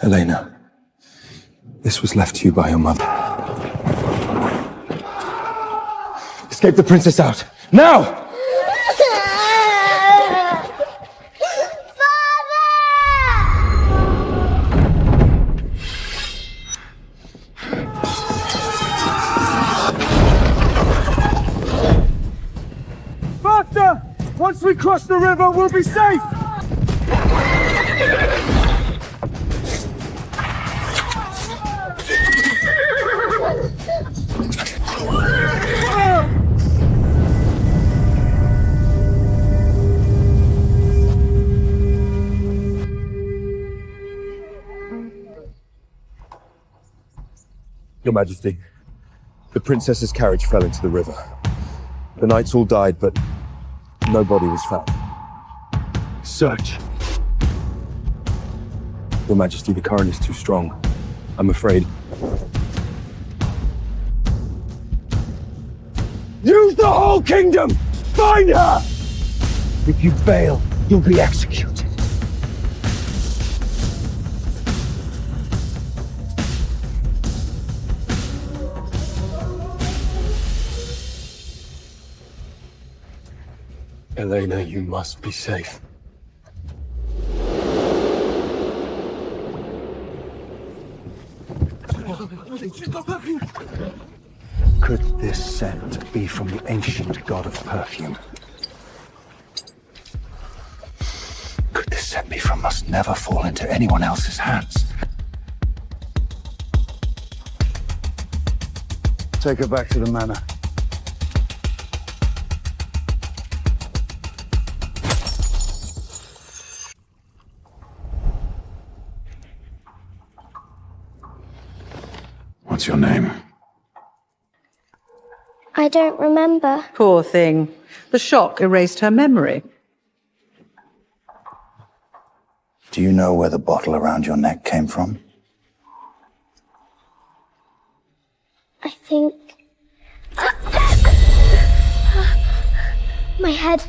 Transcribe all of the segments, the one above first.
Elena, this was left to you by your mother. Escape the princess out, now! Once we cross the river, we'll be safe! Your Majesty, the princess's carriage fell into the river. The knights all died, but no body was found. Search. Your Majesty, the current is too strong. I'm afraid. Use the whole kingdom! Find her! If you fail, you'll be executed. Elena, you must be safe. Could this scent be from the ancient god of perfume? Could this scent be from must never fall into anyone else's hands? Take her back to the manor. What's your name? I don't remember. Poor thing. The shock erased her memory. Do you know where the bottle around your neck came from? I think... My head.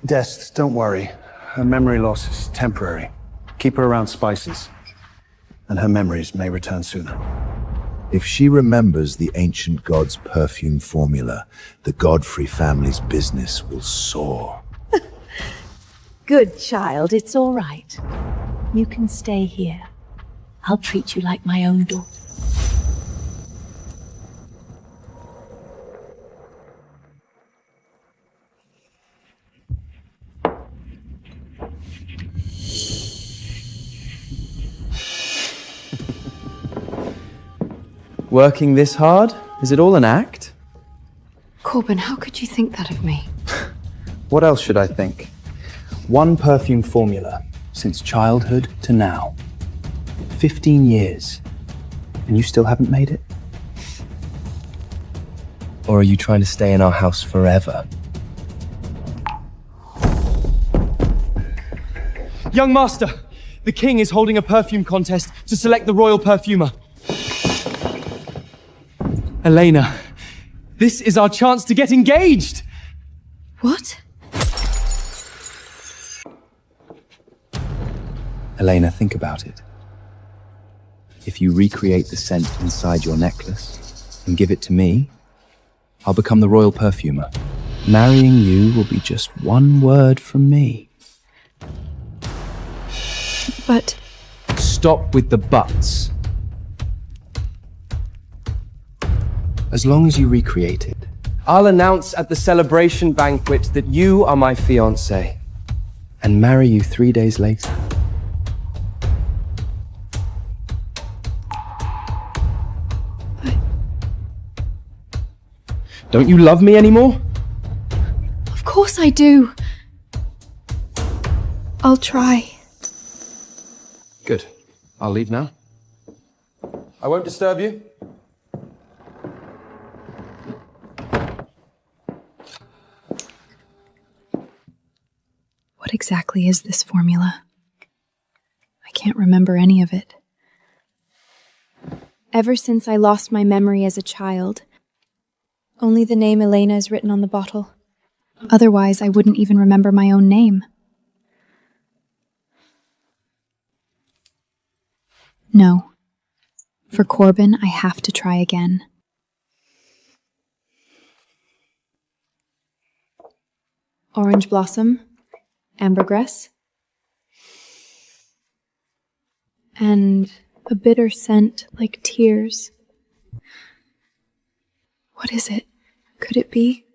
Dest, don't worry. Her memory loss is temporary. Keep her around spices, and her memories may return sooner. If she remembers the ancient god's perfume formula, the Godfrey family's business will soar. Good child, it's all right. You can stay here. I'll treat you like my own daughter. Working this hard? Is it all an act? Corbin, how could you think that of me? What else should I think? One perfume formula, since childhood to now. 15 years. And you still haven't made it? Or are you trying to stay in our house forever? Young master, the king is holding a perfume contest to select the royal perfumer. Elena, this is our chance to get engaged! What? Elena, think about it. If you recreate the scent inside your necklace and give it to me, I'll become the royal perfumer. Marrying you will be just one word from me. But... Stop with the buts. As long as you recreate it, I'll announce at the celebration banquet that you are my fiancé and marry you 3 days later. Don't you love me anymore? Of course I do. I'll try. Good. I'll leave now. I won't disturb you. What exactly is this formula? I can't remember any of it. Ever since I lost my memory as a child, only the name Elena is written on the bottle. Otherwise, I wouldn't even remember my own name. No. For Corbin, I have to try again. Orange blossom, ambergris, and a bitter scent like tears. What is it? Could it be?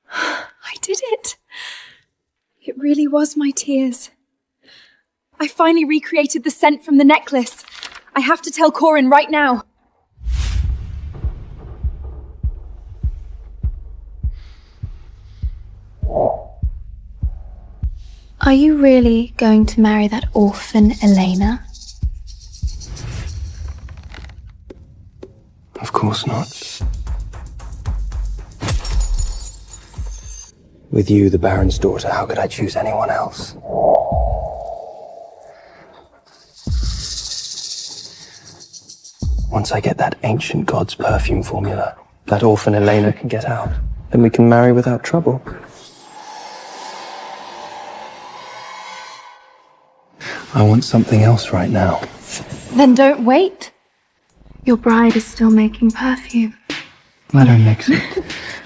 I did it! It really was my tears. I finally recreated the scent from the necklace. I have to tell Corin right now. Are you really going to marry that orphan Elena? Of course not. With you, the Baron's daughter, how could I choose anyone else? Once I get that ancient god's perfume formula, that orphan Elena can get out. Then we can marry without trouble. I want something else right now. Then don't wait. Your bride is still making perfume. Let her mix it.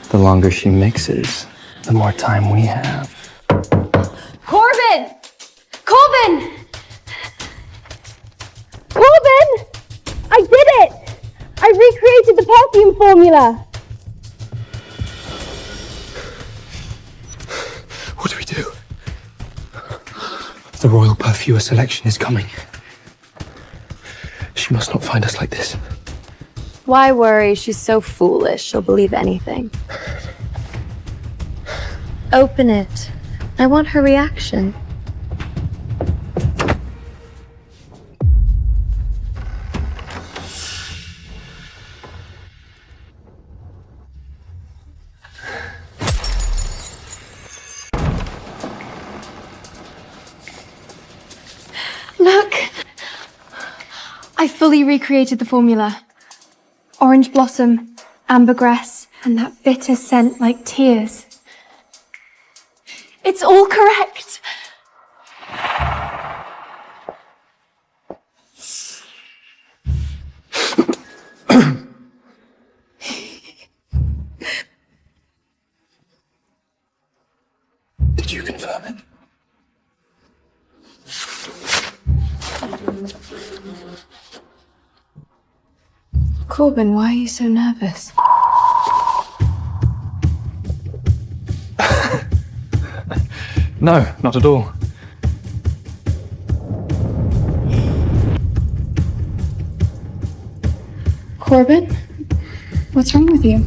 The longer she mixes, the more time we have. Corbin! Corbin! Corbin! I did it! I recreated the perfume formula. What do we do? The royal perfumer selection is coming. She must not find us like this. Why worry? She's so foolish. She'll believe anything. Open it. I want her reaction. Look! I fully recreated the formula. Orange blossom, ambergris, and that bitter scent like tears. It's all correct! Did you confirm it? Corbin, why are you so nervous? No, not at all. Corbin? What's wrong with you?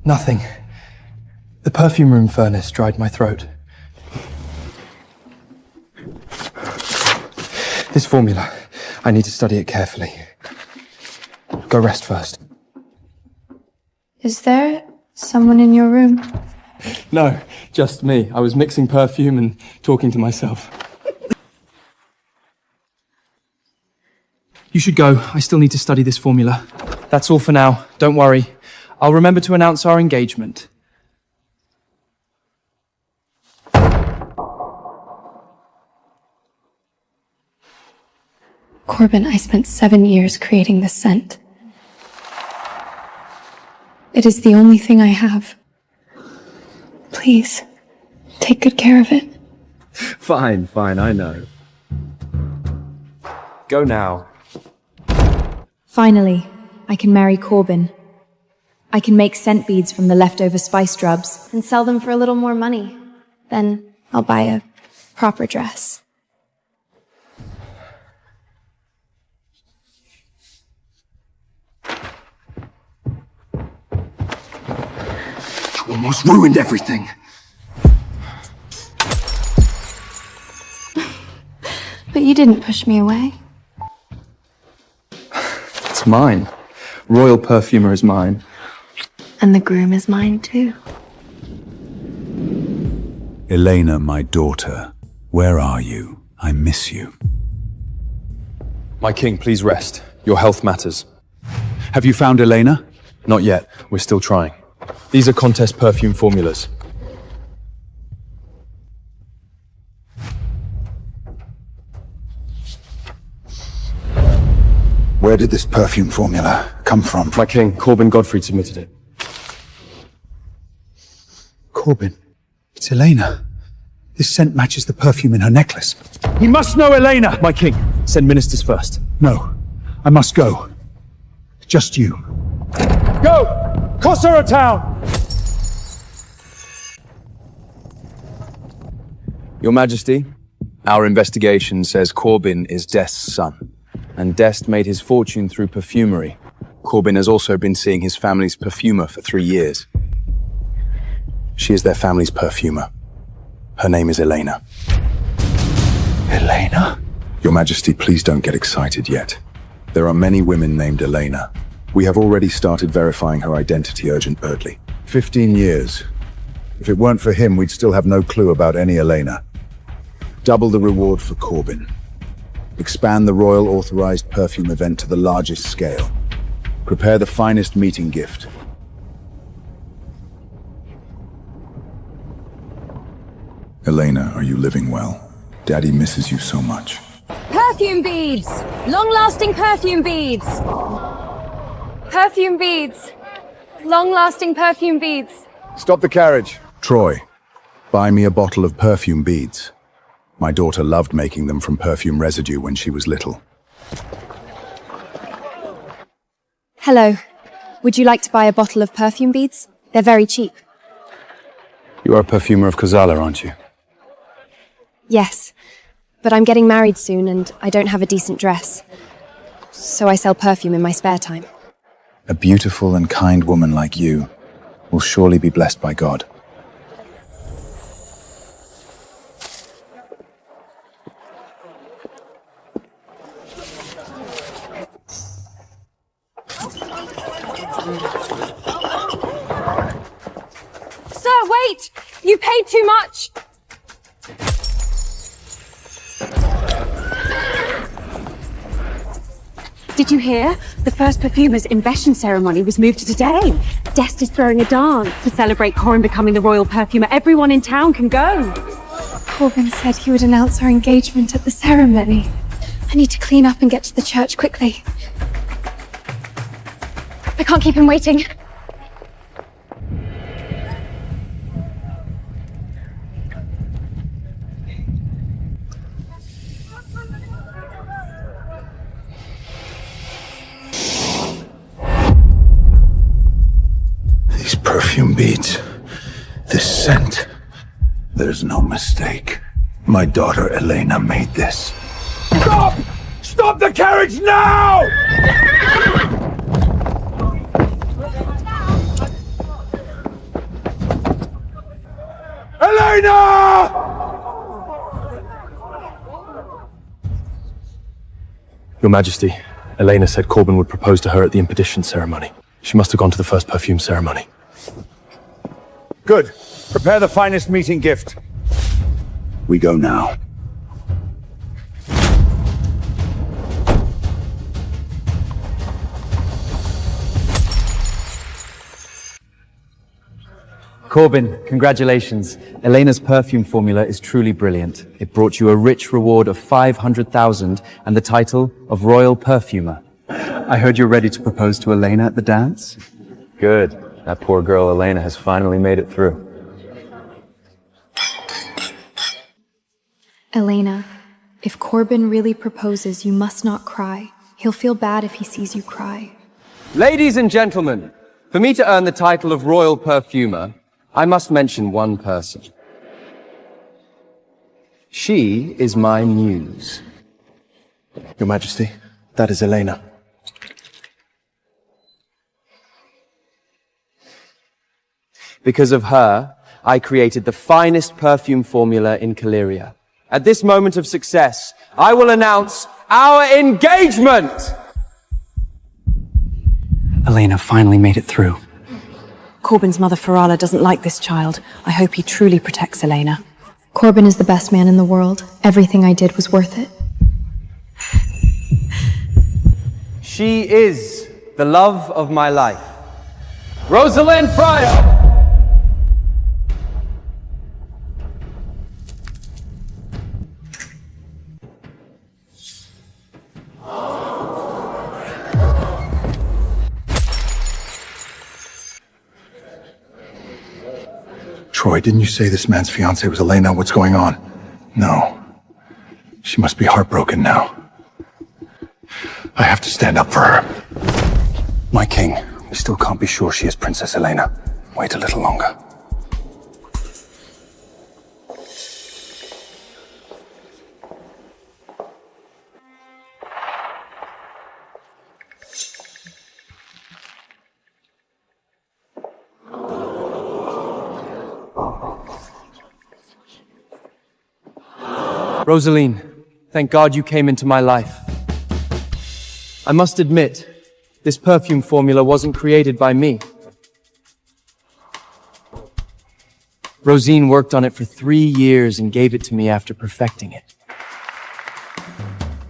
Nothing. The perfume room furnace dried my throat. This formula, I need to study it carefully. Go rest first. Is there someone in your room? No, just me. I was mixing perfume and talking to myself. You should go. I still need to study this formula. That's all for now. Don't worry. I'll remember to announce our engagement. Corbin, I spent 7 years creating this scent. It is the only thing I have. Please, take good care of it. Fine, I know. Go now. Finally, I can marry Corbin. I can make scent beads from the leftover spice drubs. And sell them for a little more money. Then I'll buy a proper dress. You almost ruined everything. But you didn't push me away. It's mine. Royal perfumer is mine. And the groom is mine too. Elena, my daughter, where are you? I miss you. My king, please rest. Your health matters. Have you found Elena? Not yet. We're still trying. These are contest perfume formulas. Where did this perfume formula come from? My king, Corbin Godfrey submitted it. Corbin, it's Elena. This scent matches the perfume in her necklace. He must know Elena! My king, send ministers first. No, I must go. Just you. Go! Kossaro town! Your Majesty, our investigation says Corbin is Dest's son, and Dest made his fortune through perfumery. Corbin has also been seeing his family's perfumer for 3 years. She is their family's perfumer. Her name is Elena. Elena? Your Majesty, please don't get excited yet. There are many women named Elena. We have already started verifying her identity urgently. 15 years. If it weren't for him, we'd still have no clue about any Elena. Double the reward for Corbin. Expand the Royal Authorized Perfume event to the largest scale. Prepare the finest meeting gift. Elena, are you living well? Daddy misses you so much. Perfume beads! Long-lasting perfume beads! Perfume beads! Long-lasting perfume beads! Stop the carriage. Troy, buy me a bottle of perfume beads. My daughter loved making them from perfume residue when she was little. Hello. Would you like to buy a bottle of perfume beads? They're very cheap. You are a perfumer of Kozala, aren't you? Yes. But I'm getting married soon and I don't have a decent dress. So I sell perfume in my spare time. A beautiful and kind woman like you will surely be blessed by God. Sir, wait! You paid too much! Did you hear? The first perfumer's invention ceremony was moved to today. Dest is throwing a dance to celebrate Corin becoming the royal perfumer. Everyone in town can go. Corbin said he would announce our engagement at the ceremony. I need to clean up and get to the church quickly. I can't keep him waiting. These perfume beads, this scent, there's no mistake. My daughter Elena made this. Stop! Stop the carriage now! Elena! Your Majesty, Elena said Corbin would propose to her at the Imprisonment ceremony. She must have gone to the first perfume ceremony. Good. Prepare the finest meeting gift. We go now. Corbin, congratulations. Elena's perfume formula is truly brilliant. It brought you a rich reward of 500,000 and the title of Royal Perfumer. I heard you're ready to propose to Elena at the dance. Good. That poor girl Elena has finally made it through. Elena, if Corbin really proposes, you must not cry. He'll feel bad if he sees you cry. Ladies and gentlemen, for me to earn the title of Royal Perfumer, I must mention one person. She is my muse. Your Majesty, that is Elena. Because of her, I created the finest perfume formula in Calyria. At this moment of success, I will announce our engagement! Elena finally made it through. Corbin's mother Farala doesn't like this child. I hope he truly protects Elena. Corbin is the best man in the world. Everything I did was worth it. She is the love of my life. Rosalind Fryer! Troy, didn't you say this man's fiancée was Elena? What's going on? No. She must be heartbroken now. I have to stand up for her. My king, we still can't be sure she is Princess Elena. Wait a little longer. Rosaline, thank God you came into my life. I must admit, this perfume formula wasn't created by me. Rosine worked on it for 3 years and gave it to me after perfecting it.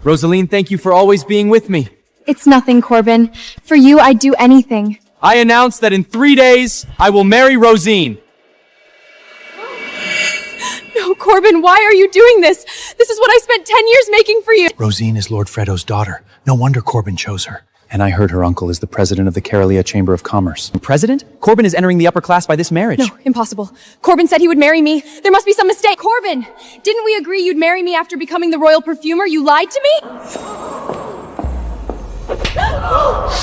Rosaline, thank you for always being with me. It's nothing, Corbin. For you, I'd do anything. I announce that in 3 days, I will marry Rosine. No, Corbin, why are you doing this? This is what I spent 10 years making for you. Rosine is Lord Freddo's daughter. No wonder Corbin chose her. And I heard her uncle is the president of the Carolia Chamber of Commerce. President? Corbin is entering the upper class by this marriage. No, impossible. Corbin said he would marry me. There must be some mistake. Corbin, didn't we agree you'd marry me after becoming the royal perfumer? You lied to me?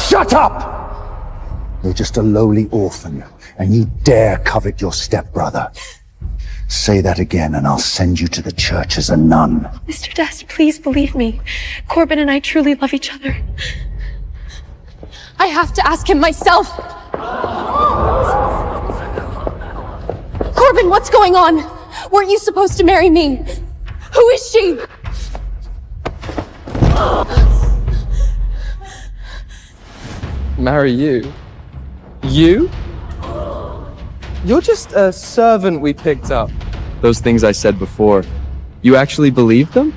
Shut up! You're just a lowly orphan, and you dare covet your stepbrother. Say that again, and I'll send you to the church as a nun. Mr. Dest, please believe me. Corbin and I truly love each other. I have to ask him myself. Corbin, what's going on? Weren't you supposed to marry me? Who is she? Marry you? You? You're just a servant we picked up. Those things I said before, you actually believe them?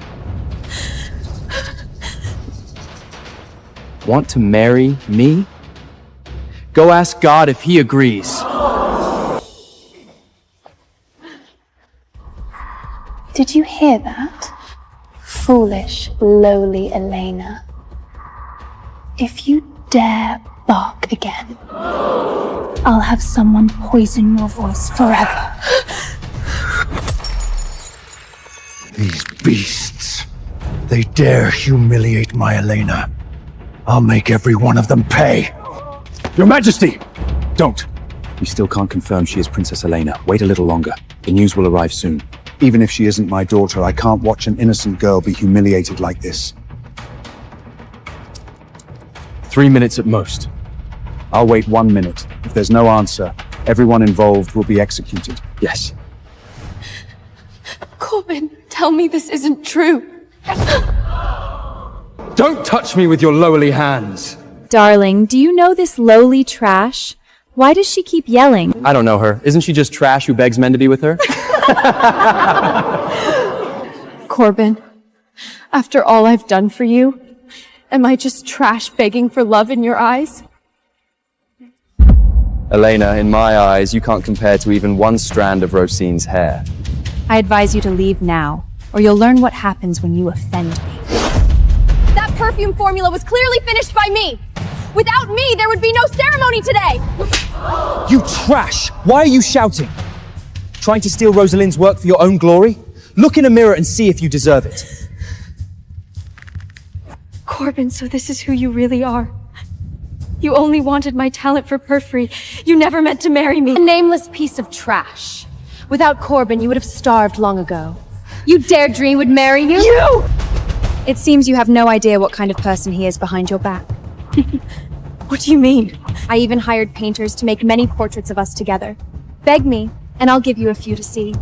Want to marry me? Go ask God if he agrees. Did you hear that? Foolish, lowly Elena. If you dare bark again, I'll have someone poison your voice forever. These beasts. They dare humiliate my Elena. I'll make every one of them pay. Your Majesty! Don't. We still can't confirm she is Princess Elena. Wait a little longer. The news will arrive soon. Even if she isn't my daughter, I can't watch an innocent girl be humiliated like this. 3 minutes at most. I'll wait 1 minute. If there's no answer, everyone involved will be executed. Yes. Corbin, tell me this isn't true. Don't touch me with your lowly hands. Darling, do you know this lowly trash? Why does she keep yelling? I don't know her. Isn't she just trash who begs men to be with her? Corbin, after all I've done for you, am I just trash begging for love in your eyes? Elena, in my eyes, you can't compare to even one strand of Rosine's hair. I advise you to leave now, or you'll learn what happens when you offend me. That perfume formula was clearly finished by me. Without me, there would be no ceremony today. You trash! Why are you shouting? Trying to steal Rosalind's work for your own glory? Look in a mirror and see if you deserve it. Corbin, so this is who you really are. You only wanted my talent for perfury. You never meant to marry me. A nameless piece of trash. Without Corbin, you would have starved long ago. You dared dream would marry you? You! It seems you have no idea what kind of person he is behind your back. What do you mean? I even hired painters to make many portraits of us together. Beg me, and I'll give you a few to see.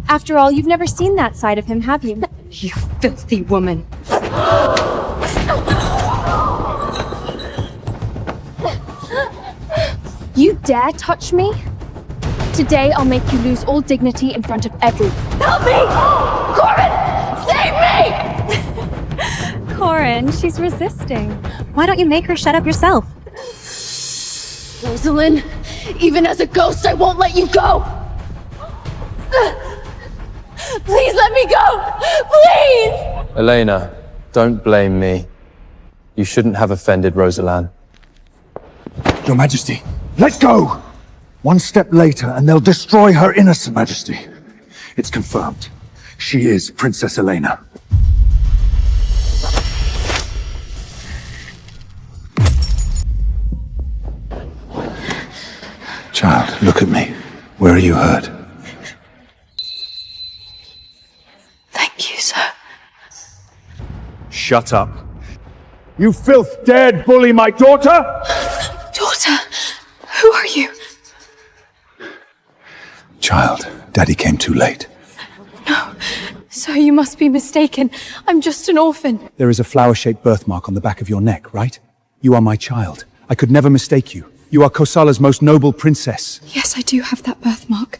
After all, you've never seen that side of him, have you? You filthy woman. You dare touch me? Today, I'll make you lose all dignity in front of everyone. Help me! Corbin! Save me! Corin, she's resisting. Why don't you make her shut up yourself? Rosalind, even as a ghost, I won't let you go! Please let me go! Please! Elena, don't blame me. You shouldn't have offended Rosalan. Your Majesty, let go! One step later, and they'll destroy her innocent Majesty. It's confirmed. She is Princess Elena. Child, look at me. Where are you hurt? Thank you, sir. Shut up. You filth dared bully my daughter? Daughter, who are you? Child, Daddy came too late. No, sir, you must be mistaken. I'm just an orphan. There is a flower-shaped birthmark on the back of your neck, right? You are my child. I could never mistake you. You are Kosala's most noble princess. Yes, I do have that birthmark.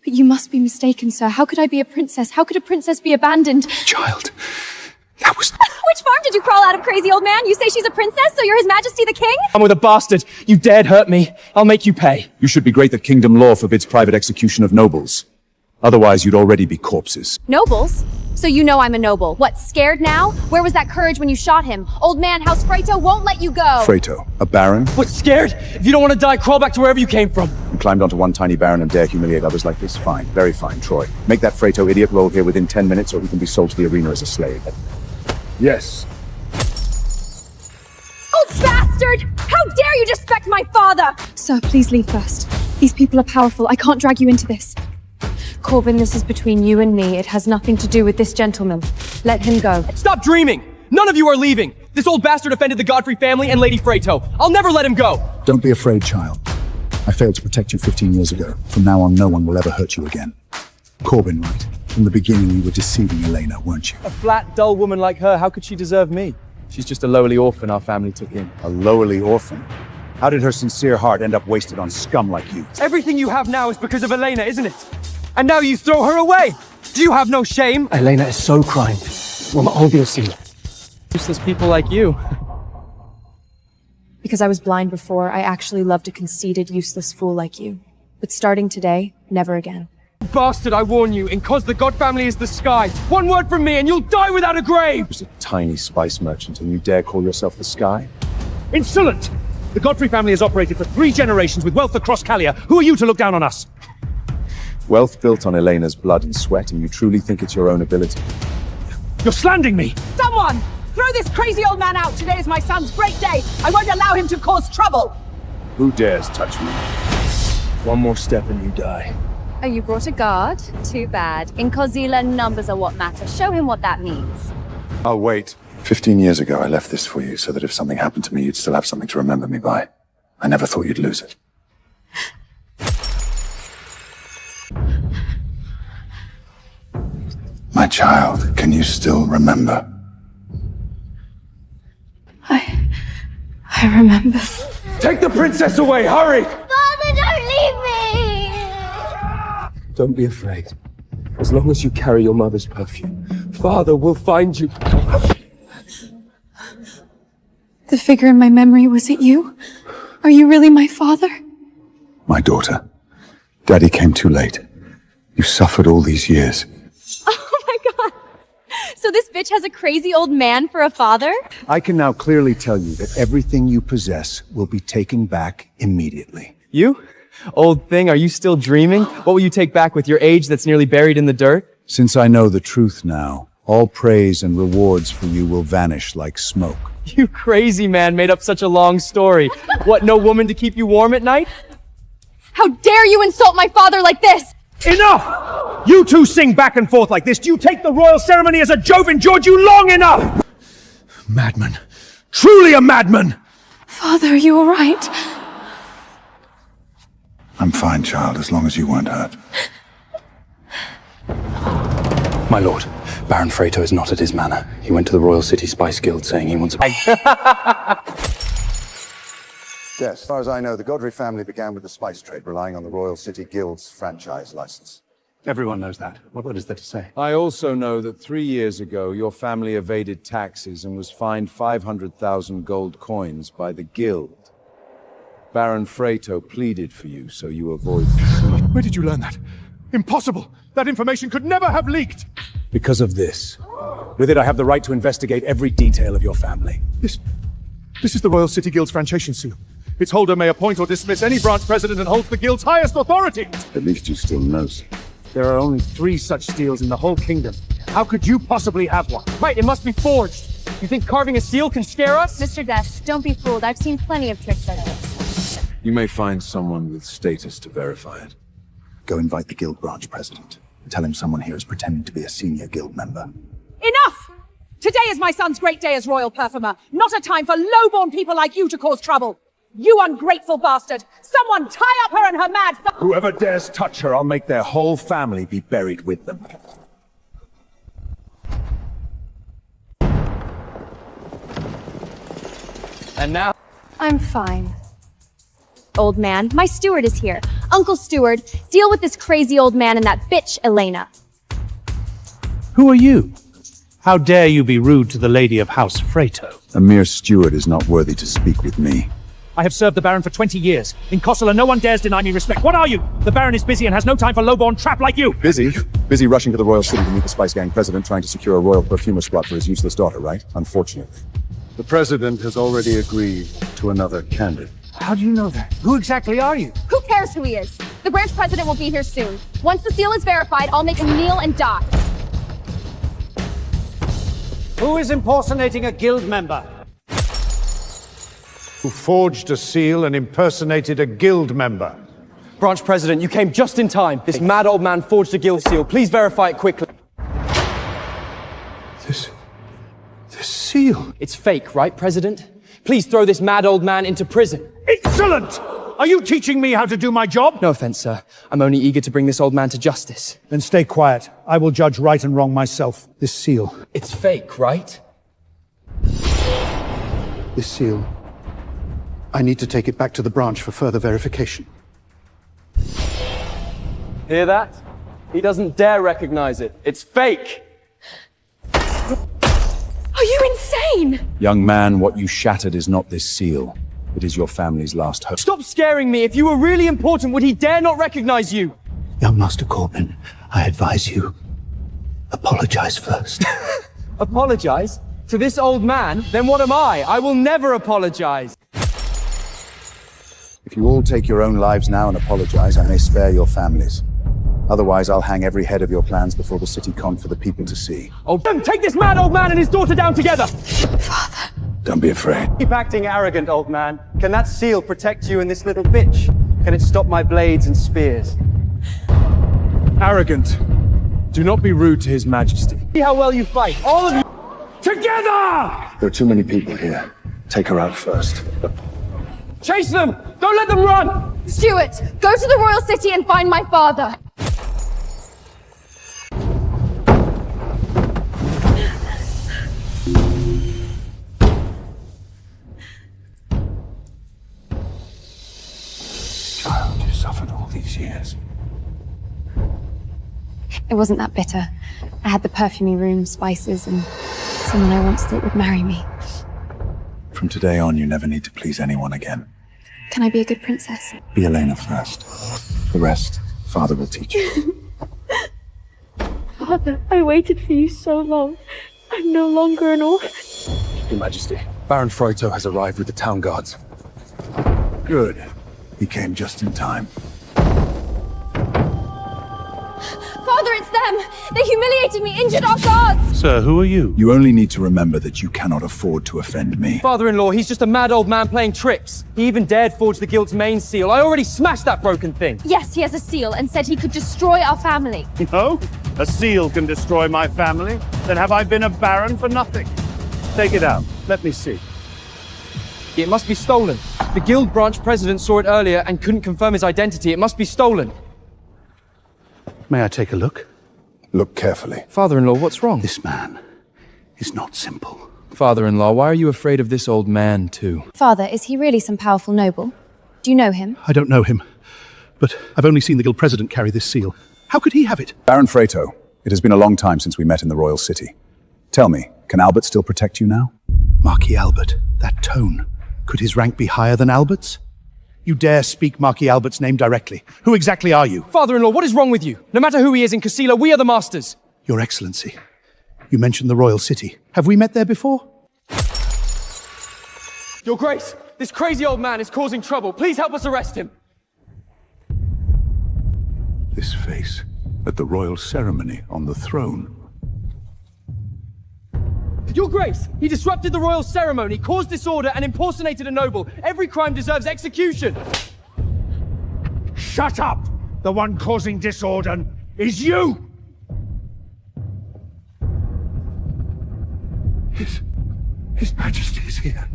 But you must be mistaken, sir. How could I be a princess? How could a princess be abandoned? Child, that was... Which farm did you crawl out of, crazy old man? You say she's a princess, so you're His Majesty the King? I'm with a bastard. You dared hurt me. I'll make you pay. You should be great that kingdom law forbids private execution of nobles. Otherwise, you'd already be corpses. Nobles? So you know I'm a noble. What, scared now? Where was that courage when you shot him? Old man, House Freito won't let you go. Freito, a baron? What, scared? If you don't want to die, crawl back to wherever you came from. You climbed onto one tiny baron and dare humiliate others like this? Fine, very fine, Troy. Make that Freito idiot roll here within 10 minutes or he can be sold to the arena as a slave. Yes. Old bastard! How dare you disrespect my father! Sir, please leave first. These people are powerful. I can't drag you into this. Corbin, this is between you and me. It has nothing to do with this gentleman. Let him go. Stop dreaming! None of you are leaving! This old bastard offended the Godfrey family and Lady Freito. I'll never let him go! Don't be afraid, child. I failed to protect you 15 years ago. From now on, no one will ever hurt you again. Corbin, right? From the beginning, you were deceiving Elena, weren't you? A flat, dull woman like her, how could she deserve me? She's just a lowly orphan our family took in. A lowly orphan? How did her sincere heart end up wasted on scum like you? Everything you have now is because of Elena, isn't it? And now you throw her away! Do you have no shame? Elena is so kind. Will all be seen. Useless people like you. Because I was blind before, I actually loved a conceited, useless fool like you. But starting today, never again. Bastard, I warn you, in cause the God family is the sky. One word from me and you'll die without a grave! Just a tiny spice merchant and you dare call yourself the sky? Insolent! The Godfrey family has operated for 3 generations with wealth across Kalia. Who are you to look down on us? Wealth built on Elena's blood and sweat, and you truly think it's your own ability? You're slandering me! Someone! Throw this crazy old man out! Today is my son's great day! I won't allow him to cause trouble! Who dares touch me? One more step and you die. Oh, you brought a guard? Too bad. In Kozila, numbers are what matter. Show him what that means. I'll wait. 15 years ago, I left this for you so that if something happened to me, you'd still have something to remember me by. I never thought you'd lose it. My child, can you still remember? I remember. Take the princess away, hurry! Father, don't leave me! Don't be afraid. As long as you carry your mother's perfume, Father will find you. The figure in my memory, was it you? Are you really my father? My daughter. Daddy came too late. You suffered all these years. Oh my god! So this bitch has a crazy old man for a father? I can now clearly tell you that everything you possess will be taken back immediately. You? Old thing, are you still dreaming? What will you take back with your age that's nearly buried in the dirt? Since I know the truth now, all praise and rewards for you will vanish like smoke. You crazy man made up such a long story. What, no woman to keep you warm at night? How dare you insult my father like this? Enough! You two sing back and forth like this. Do you take the royal ceremony as a joke? Endured you long enough! Madman. Truly a madman! Father, are you alright? I'm fine, child, as long as you weren't hurt. My lord, Baron Freito is not at his manor. He went to the Royal City Spice Guild saying he wants a... Yes, as far as I know, the Godfrey family began with the spice trade, relying on the Royal City Guild's franchise license. Everyone knows that. What is there to say? I also know that 3 years ago, your family evaded taxes and was fined 500,000 gold coins by the Guild. Baron Freto pleaded for you, so you avoided the sea. Where did you learn that? Impossible! That information could never have leaked! Because of this. With it, I have the right to investigate every detail of your family. This is the Royal City Guild's franchation seal. Its holder may appoint or dismiss any branch president and holds the Guild's highest authority! At least you still know. There are only 3 such seals in the whole kingdom. How could you possibly have one? Right, it must be forged. You think carving a seal can scare us? Mr. Dest, don't be fooled. I've seen plenty of tricks like this. You may find someone with status to verify it. Go invite the Guild branch president. Tell him someone here is pretending to be a senior Guild member. Enough! Today is my son's great day as royal perfumer, not a time for low-born people like you to cause trouble. You ungrateful bastard! Someone tie up her and her mad... Whoever dares touch her, I'll make their whole family be buried with them. And now... I'm fine. Old man, my steward is here. Uncle Steward, deal with this crazy old man and that bitch, Elena. Who are you? How dare you be rude to the lady of House Freto? A mere steward is not worthy to speak with me. I have served the Baron for 20 years. In Kossala, no one dares deny me respect. What are you? The Baron is busy and has no time for low-born trap like you! Busy? Busy rushing to the Royal City to meet the Spice Gang president, trying to secure a royal perfumer spot for his useless daughter, right? Unfortunately. The president has already agreed to another candidate. How do you know that? Who exactly are you? Who cares who he is? The branch president will be here soon. Once the seal is verified, I'll make him kneel and die. Who is impersonating a guild member? Who forged a seal and impersonated a Guild member. Branch President, you came just in time. This mad old man forged a guild seal. Please verify it quickly. This seal. It's fake, right, President? Please throw this mad old man into prison. Insolent! Are you teaching me how to do my job? No offense, sir. I'm only eager to bring this old man to justice. Then stay quiet. I will judge right and wrong myself. This seal. It's fake, right? This seal. I need to take it back to the branch for further verification. Hear that? He doesn't dare recognize it. It's fake! Are you insane? Young man, what you shattered is not this seal. It is your family's last hope. Stop scaring me! If you were really important, would he dare not recognize you? Young Master Corbin, I advise you, apologize first. Apologize? To this old man? Then what am I? I will never apologize. If you all take your own lives now and apologize, I may spare your families. Otherwise, I'll hang every head of your plans before the city con for the people to see. Oh, take this mad old man and his daughter down together! Father. Don't be afraid. Keep acting arrogant, old man. Can that seal protect you and this little bitch? Can it stop my blades and spears? Arrogant. Do not be rude to His Majesty. See how well you fight, all of you! Together! There are too many people here. Take her out first. Chase them! Don't let them run! Steward, go to the royal city and find my father. Child, you suffered all these years. It wasn't that bitter. I had the perfumey room, spices, and someone I once thought would marry me. From today on, you never need to please anyone again. Can I be a good princess? Be Elena first. The rest, Father will teach you. Father, I waited for you so long. I'm no longer an orphan. Your Majesty, Baron Freto has arrived with the town guards. Good. He came just in time. Father, it's them! They humiliated me, injured our guards! Sir, who are you? You only need to remember that you cannot afford to offend me. Father-in-law, he's just a mad old man playing tricks. He even dared forge the guild's main seal. I already smashed that broken thing. Yes, he has a seal and said he could destroy our family. No? A seal can destroy my family? Then have I been a baron for nothing? Take it out. Let me see. It must be stolen. The guild branch president saw it earlier and couldn't confirm his identity. It must be stolen. May I take a look? Look carefully. Father-in-law, what's wrong? This man is not simple. Father-in-law, why are you afraid of this old man, too? Father, is he really some powerful noble? Do you know him? I don't know him, but I've only seen the guild president carry this seal. How could he have it? Baron Freto, it has been a long time since we met in the royal city. Tell me, can Albert still protect you now? Marquis Albert, that tone. Could his rank be higher than Albert's? You dare speak Marquis Albert's name directly. Who exactly are you? Father-in-law, what is wrong with you? No matter who he is in Casila, we are the masters. Your Excellency, you mentioned the royal city. Have we met there before? Your Grace, this crazy old man is causing trouble. Please help us arrest him. This face at the royal ceremony on the throne. Your Grace, he disrupted the royal ceremony, caused disorder, and impersonated a noble. Every crime deserves execution. Shut up! The one causing disorder is you! His Majesty is here.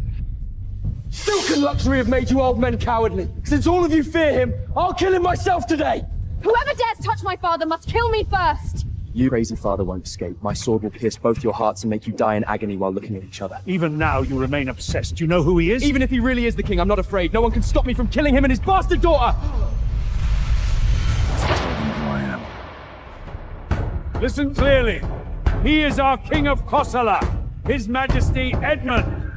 Silk and luxury have made you old men cowardly. Since all of you fear him, I'll kill him myself today! Whoever dares touch my father must kill me first! You crazy father won't escape. My sword will pierce both your hearts and make you die in agony while looking at each other. Even now, you remain obsessed. You know who he is? Even if he really is the king, I'm not afraid. No one can stop me from killing him and his bastard daughter! Tell them who I am. Listen clearly. He is our King of Kosala, His Majesty Edmund.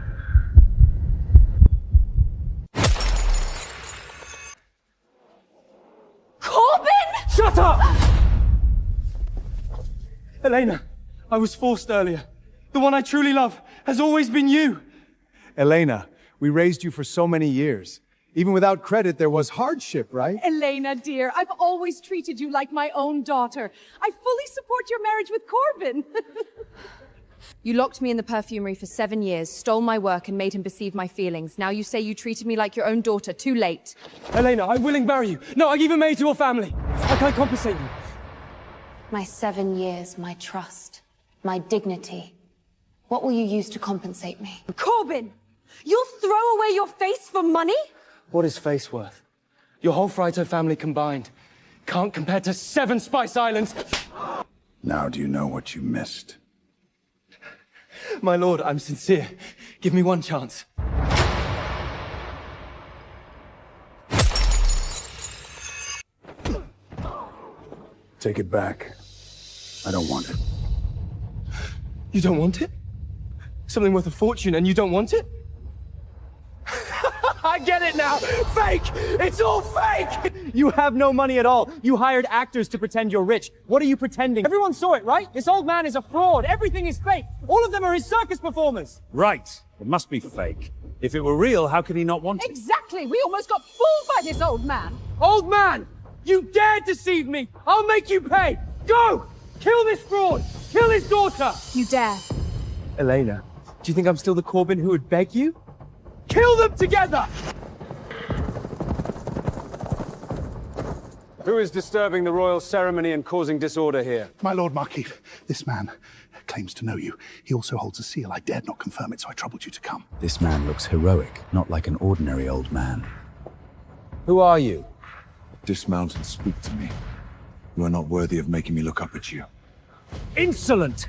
Corbin! Shut up! Elena, I was forced earlier. The one I truly love has always been you. Elena, we raised you for so many years. Even without credit, there was hardship, right? Elena, dear, I've always treated you like my own daughter. I fully support your marriage with Corbin. You locked me in the perfumery for 7 years, stole my work, and made him perceive my feelings. Now you say you treated me like your own daughter. Too late. Elena, I willing marry you. No, I even married your family. How can I compensate you? My 7 years, my trust, my dignity. What will you use to compensate me? Corbin, you'll throw away your face for money? What is face worth? Your whole Frito family combined can't compare to 7 Spice Islands. Now do you know what you missed? My lord, I'm sincere. Give me one chance. Take it back. I don't want it. You don't want it? Something worth a fortune and you don't want it? I get it now! Fake! It's all fake! You have no money at all. You hired actors to pretend you're rich. What are you pretending? Everyone saw it, right? This old man is a fraud. Everything is fake. All of them are his circus performers. Right. It must be fake. If it were real, how could he not want it? Exactly! We almost got fooled by this old man! Old man! You dared deceive me! I'll make you pay! Go! Kill this fraud! Kill his daughter! You dare. Elena, do you think I'm still the Corbin who would beg you? Kill them together! Who is disturbing the royal ceremony and causing disorder here? My Lord Marquis, this man claims to know you. He also holds a seal. I dared not confirm it, so I troubled you to come. This man looks heroic, not like an ordinary old man. Who are you? Dismount and speak to me. You are not worthy of making me look up at you. Insolent!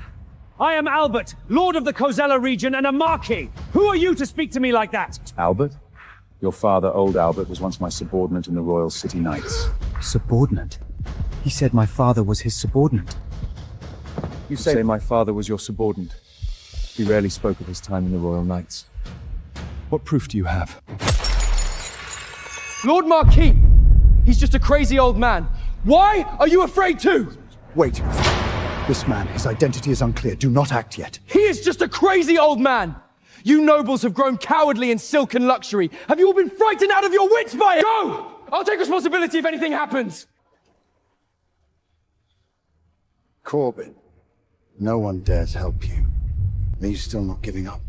I am Albert, Lord of the Kosala region and a Marquis. Who are you to speak to me like that? Albert? Your father, old Albert, was once my subordinate in the Royal City Knights. Subordinate? He said my father was his subordinate. You say my father was your subordinate. He rarely spoke of his time in the Royal Knights. What proof do you have? Lord Marquis! He's just a crazy old man. Why are you afraid too? Wait. This man, his identity is unclear. Do not act yet. He is just a crazy old man. You nobles have grown cowardly in silk and luxury. Have you all been frightened out of your wits by it? Go! I'll take responsibility if anything happens. Corbin, no one dares help you. Are you still not giving up?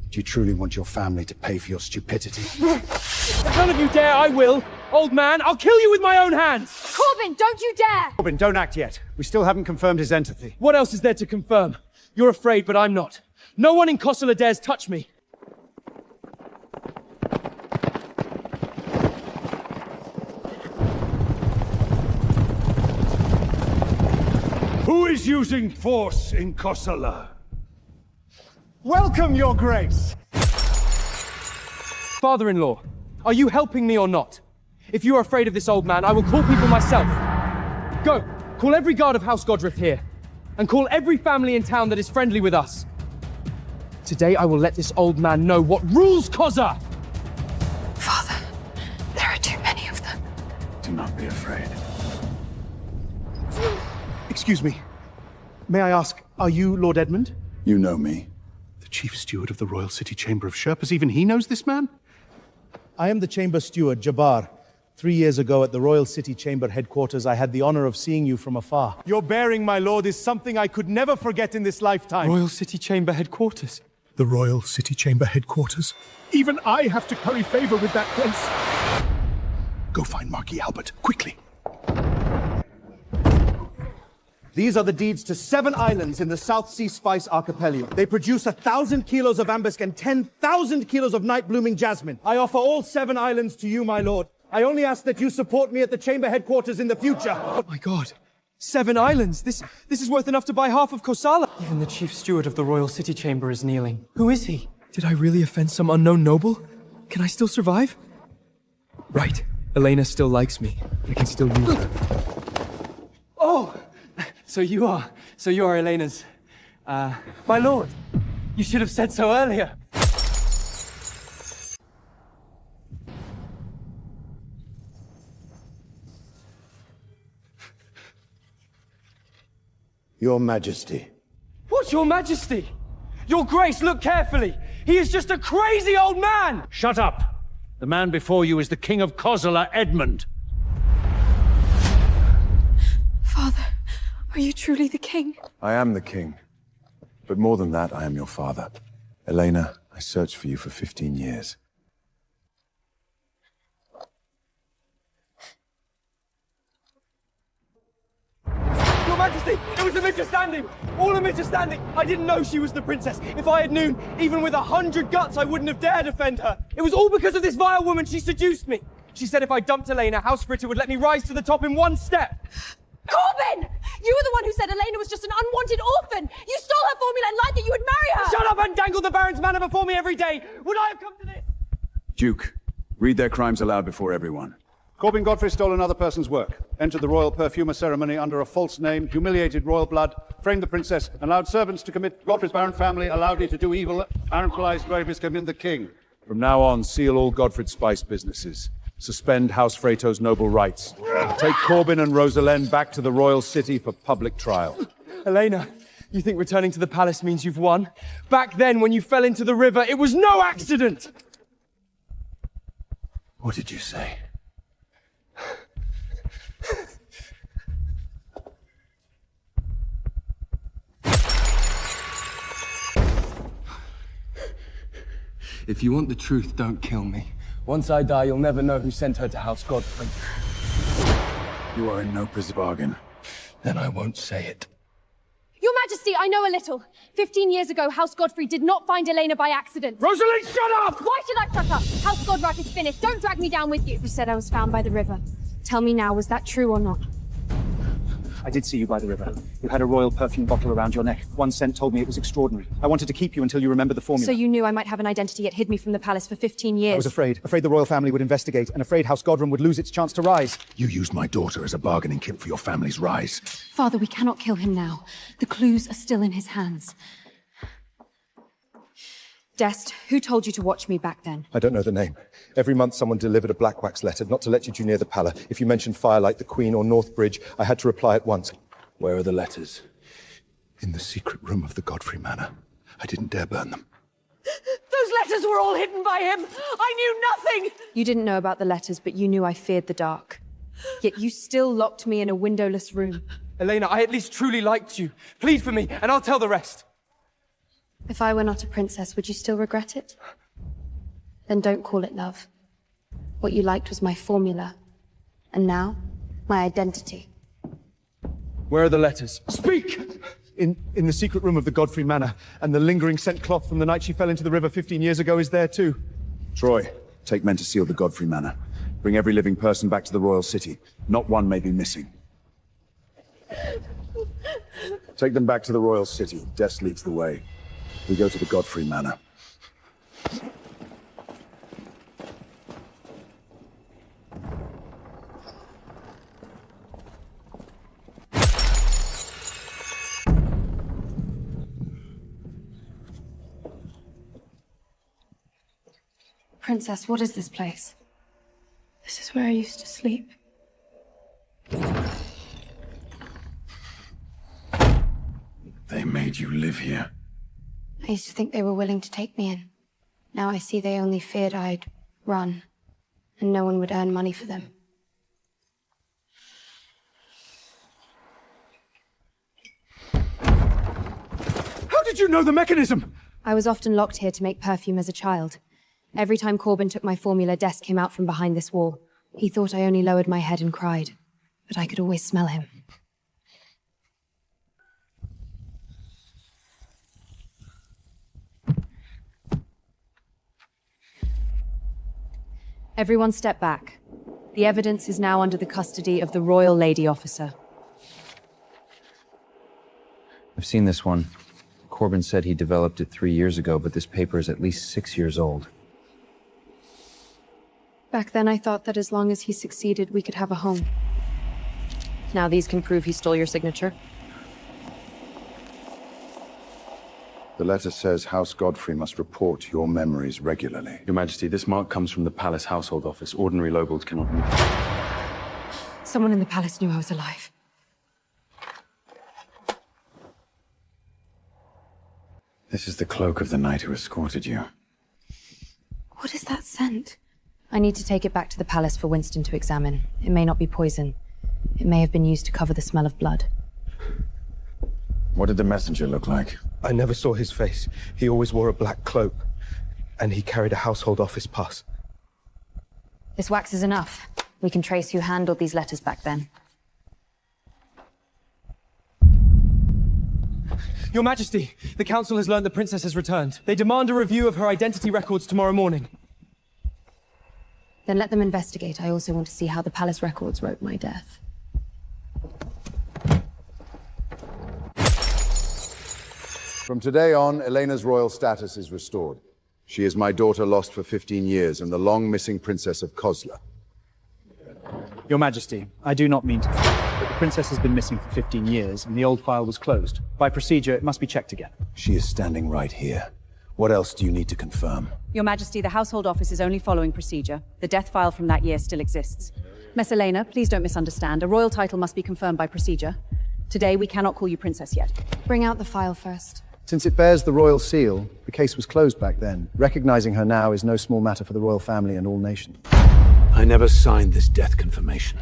Do you truly want your family to pay for your stupidity? If none of you dare, I will. Old man, I'll kill you with my own hands. Corbin, don't you dare! Corbin, don't act yet. We still haven't confirmed his entity. What else is there to confirm? You're afraid, but I'm not. No one in Kosala dares touch me. Who is using force in Kosala? Welcome, Your Grace! Father-in-law, are you helping me or not? If you are afraid of this old man, I will call people myself. Go, call every guard of House Godric here, and call every family in town that is friendly with us. Today I will let this old man know what rules Koza! Father, there are too many of them. Do not be afraid. Excuse me. May I ask, are you Lord Edmund? You know me. The Chief Steward of the Royal City Chamber of Sherpas. Even he knows this man? I am the Chamber Steward, Jabbar. 3 years ago at the Royal City Chamber headquarters, I had the honor of seeing you from afar. Your bearing, my lord, is something I could never forget in this lifetime. Royal City Chamber headquarters? The Royal City Chamber headquarters? Even I have to curry favor with that place. Go find Marquis Albert, quickly. These are the deeds to 7 islands in the South Sea Spice Archipelago. They produce 1,000 kilos of ambersk and 10,000 kilos of night-blooming jasmine. I offer all 7 islands to you, my lord. I only ask that you support me at the chamber headquarters in the future. Oh my god. 7 islands! This is worth enough to buy half of Kosala! Even the Chief Steward of the Royal City Chamber is kneeling. Who is he? Did I really offend some unknown noble? Can I still survive? Right. Elena still likes me. I can still use her. Oh! So you are Elena's... my lord! You should have said so earlier! Your Majesty. What's Your Majesty? Your Grace, look carefully! He is just a crazy old man! Shut up! The man before you is the King of Kozola, Edmund. Father, are you truly the king? I am the king. But more than that, I am your father. Elena, I searched for you for 15 years. Your Majesty, it was a misunderstanding! All a misunderstanding! I didn't know she was the princess. If I had known, even with 100 guts, I wouldn't have dared offend her. It was all because of this vile woman. She seduced me. She said if I dumped Elena, House Fritter would let me rise to the top in one step. Corbin! You were the one who said Elena was just an unwanted orphan! You stole her formula and lied that you would marry her! Shut up and dangle the Baron's manor before me every day! Would I have come to this? Duke, read their crimes aloud before everyone. Corbin Godfrey stole another person's work, entered the royal perfumer ceremony under a false name, humiliated royal blood, framed the princess, allowed servants to commit Godfrey's Baron family, allowed it to do evil, paralyzed rapists commit the king. From now on, seal all Godfrey Spice businesses. Suspend House Frato's noble rights. Take Corbin and Rosalind back to the royal city for public trial. Elena, you think returning to the palace means you've won? Back then, when you fell into the river, it was no accident! What did you say? If you want the truth, don't kill me. Once I die, you'll never know who sent her to House Godfrey. You are in no bargain. Then I won't say it. Your Majesty, I know a little. 15 years ago, House Godfrey did not find Elena by accident. Rosalind, shut up! Why should I shut up? House Godric is finished. Don't drag me down with you. You said I was found by the river. Tell me now, was that true or not? I did see you by the river. You had a royal perfume bottle around your neck. One scent told me it was extraordinary. I wanted to keep you until you remembered the formula. So you knew I might have an identity yet hid me from the palace for 15 years? I was afraid. Afraid the royal family would investigate, and afraid House Godrun would lose its chance to rise. You used my daughter as a bargaining chip for your family's rise. Father, we cannot kill him now. The clues are still in his hands. Dest, who told you to watch me back then? I don't know the name. Every month someone delivered a black wax letter not to let you near the palace. If you mentioned Firelight, the Queen, or North Bridge, I had to reply at once. Where are the letters? In the secret room of the Godfrey Manor. I didn't dare burn them. Those letters were all hidden by him! I knew nothing! You didn't know about the letters, but you knew I feared the dark. Yet you still locked me in a windowless room. Elena, I at least truly liked you. Plead for me, and I'll tell the rest. If I were not a princess, would you still regret it? Then don't call it love. What you liked was my formula. And now, my identity. Where are the letters? Speak! In the secret room of the Godfrey Manor, and the lingering scent cloth from the night she fell into the river 15 years ago is there too. Troy, take men to seal the Godfrey Manor. Bring every living person back to the royal city. Not one may be missing. Take them back to the royal city. Dest leads the way. We go to the Godfrey Manor. Princess, what is this place? This is where I used to sleep. They made you live here. I used to think they were willing to take me in. Now I see they only feared I'd run, and no one would earn money for them. How did you know the mechanism? I was often locked here to make perfume as a child. Every time Corbin took my formula, Des came out from behind this wall. He thought I only lowered my head and cried, but I could always smell him. Everyone step back. The evidence is now under the custody of the Royal Lady Officer. I've seen this one. Corbin said he developed it 3 years ago, but this paper is at least 6 years old. Back then I thought that as long as he succeeded, we could have a home. Now these can prove he stole your signature. The letter says House Godfrey must report your memories regularly. Your Majesty, this mark comes from the Palace Household Office. Ordinary nobles cannot read. Someone in the palace knew I was alive. This is the cloak of the knight who escorted you. What is that scent? I need to take it back to the palace for Winston to examine. It may not be poison. It may have been used to cover the smell of blood. What did the messenger look like? I never saw his face. He always wore a black cloak, and he carried a household office pass. This wax is enough. We can trace who handled these letters back then. Your Majesty, the Council has learned the Princess has returned. They demand a review of her identity records tomorrow morning. Then let them investigate. I also want to see how the palace records wrote my death. From today on, Elena's royal status is restored. She is my daughter lost for 15 years and the long-missing Princess of Kozla. Your Majesty, I do not mean to but the Princess has been missing for 15 years and the old file was closed. By procedure, it must be checked again. She is standing right here. What else do you need to confirm? Your Majesty, the Household Office is only following procedure. The death file from that year still exists. Miss Elena, please don't misunderstand. A royal title must be confirmed by procedure. Today, we cannot call you Princess yet. Bring out the file first. Since it bears the royal seal, the case was closed back then. Recognizing her now is no small matter for the royal family and all nations. I never signed this death confirmation.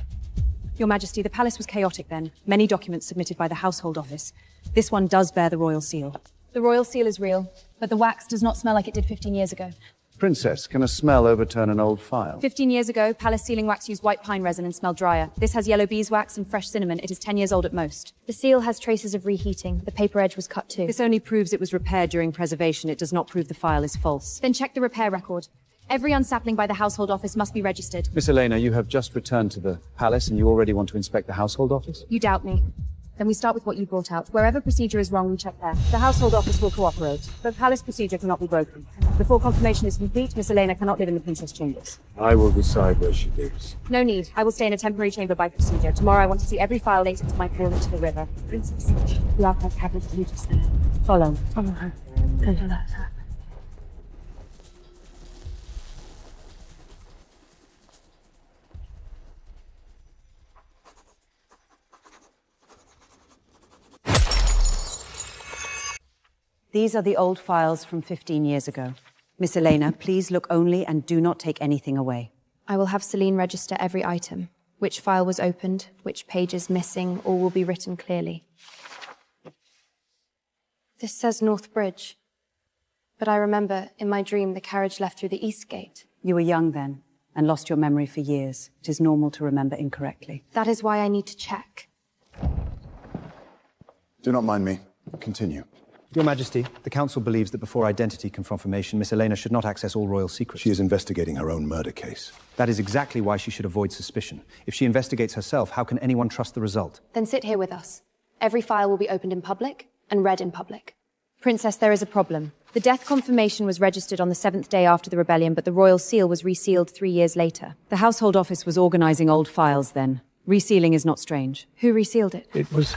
Your Majesty, the palace was chaotic then. Many documents submitted by the Household Office. This one does bear the royal seal. The royal seal is real, but the wax does not smell like it did 15 years ago. Princess, can a smell overturn an old file? 15 years ago, palace sealing wax used white pine resin and smelled drier. This has yellow beeswax and fresh cinnamon. It is 10 years old at most. The seal has traces of reheating. The paper edge was cut too. This only proves it was repaired during preservation. It does not prove the file is false. Then check the repair record. Every unsapling by the Household Office must be registered. Miss Elena, you have just returned to the palace and you already want to inspect the Household Office? You doubt me. Then we start with what you brought out. Wherever procedure is wrong, we check there. The Household Office will cooperate, but palace procedure cannot be broken. Before confirmation is complete, Miss Elena cannot live in the Princess chambers. I will decide where she lives. No need. I will stay in a temporary chamber by procedure. Tomorrow I want to see every file related to my fall into the river. Princess, you have her cabinet you just there. Follow. Follow her. Don't let her. These are the old files from 15 years ago. Miss Elena, please look only and do not take anything away. I will have Celine register every item. Which file was opened, which page is missing, all will be written clearly. This says North Bridge. But I remember, in my dream, the carriage left through the East Gate. You were young then, and lost your memory for years. It is normal to remember incorrectly. That is why I need to check. Do not mind me. Continue. Your Majesty, the Council believes that before identity confirmation, Miss Elena should not access all royal secrets. She is investigating her own murder case. That is exactly why she should avoid suspicion. If she investigates herself, how can anyone trust the result? Then sit here with us. Every file will be opened in public and read in public. Princess, there is a problem. The death confirmation was registered on the 7th day after the rebellion, but the royal seal was resealed 3 years later. The household office was organizing old files then. Resealing is not strange. Who resealed it? It was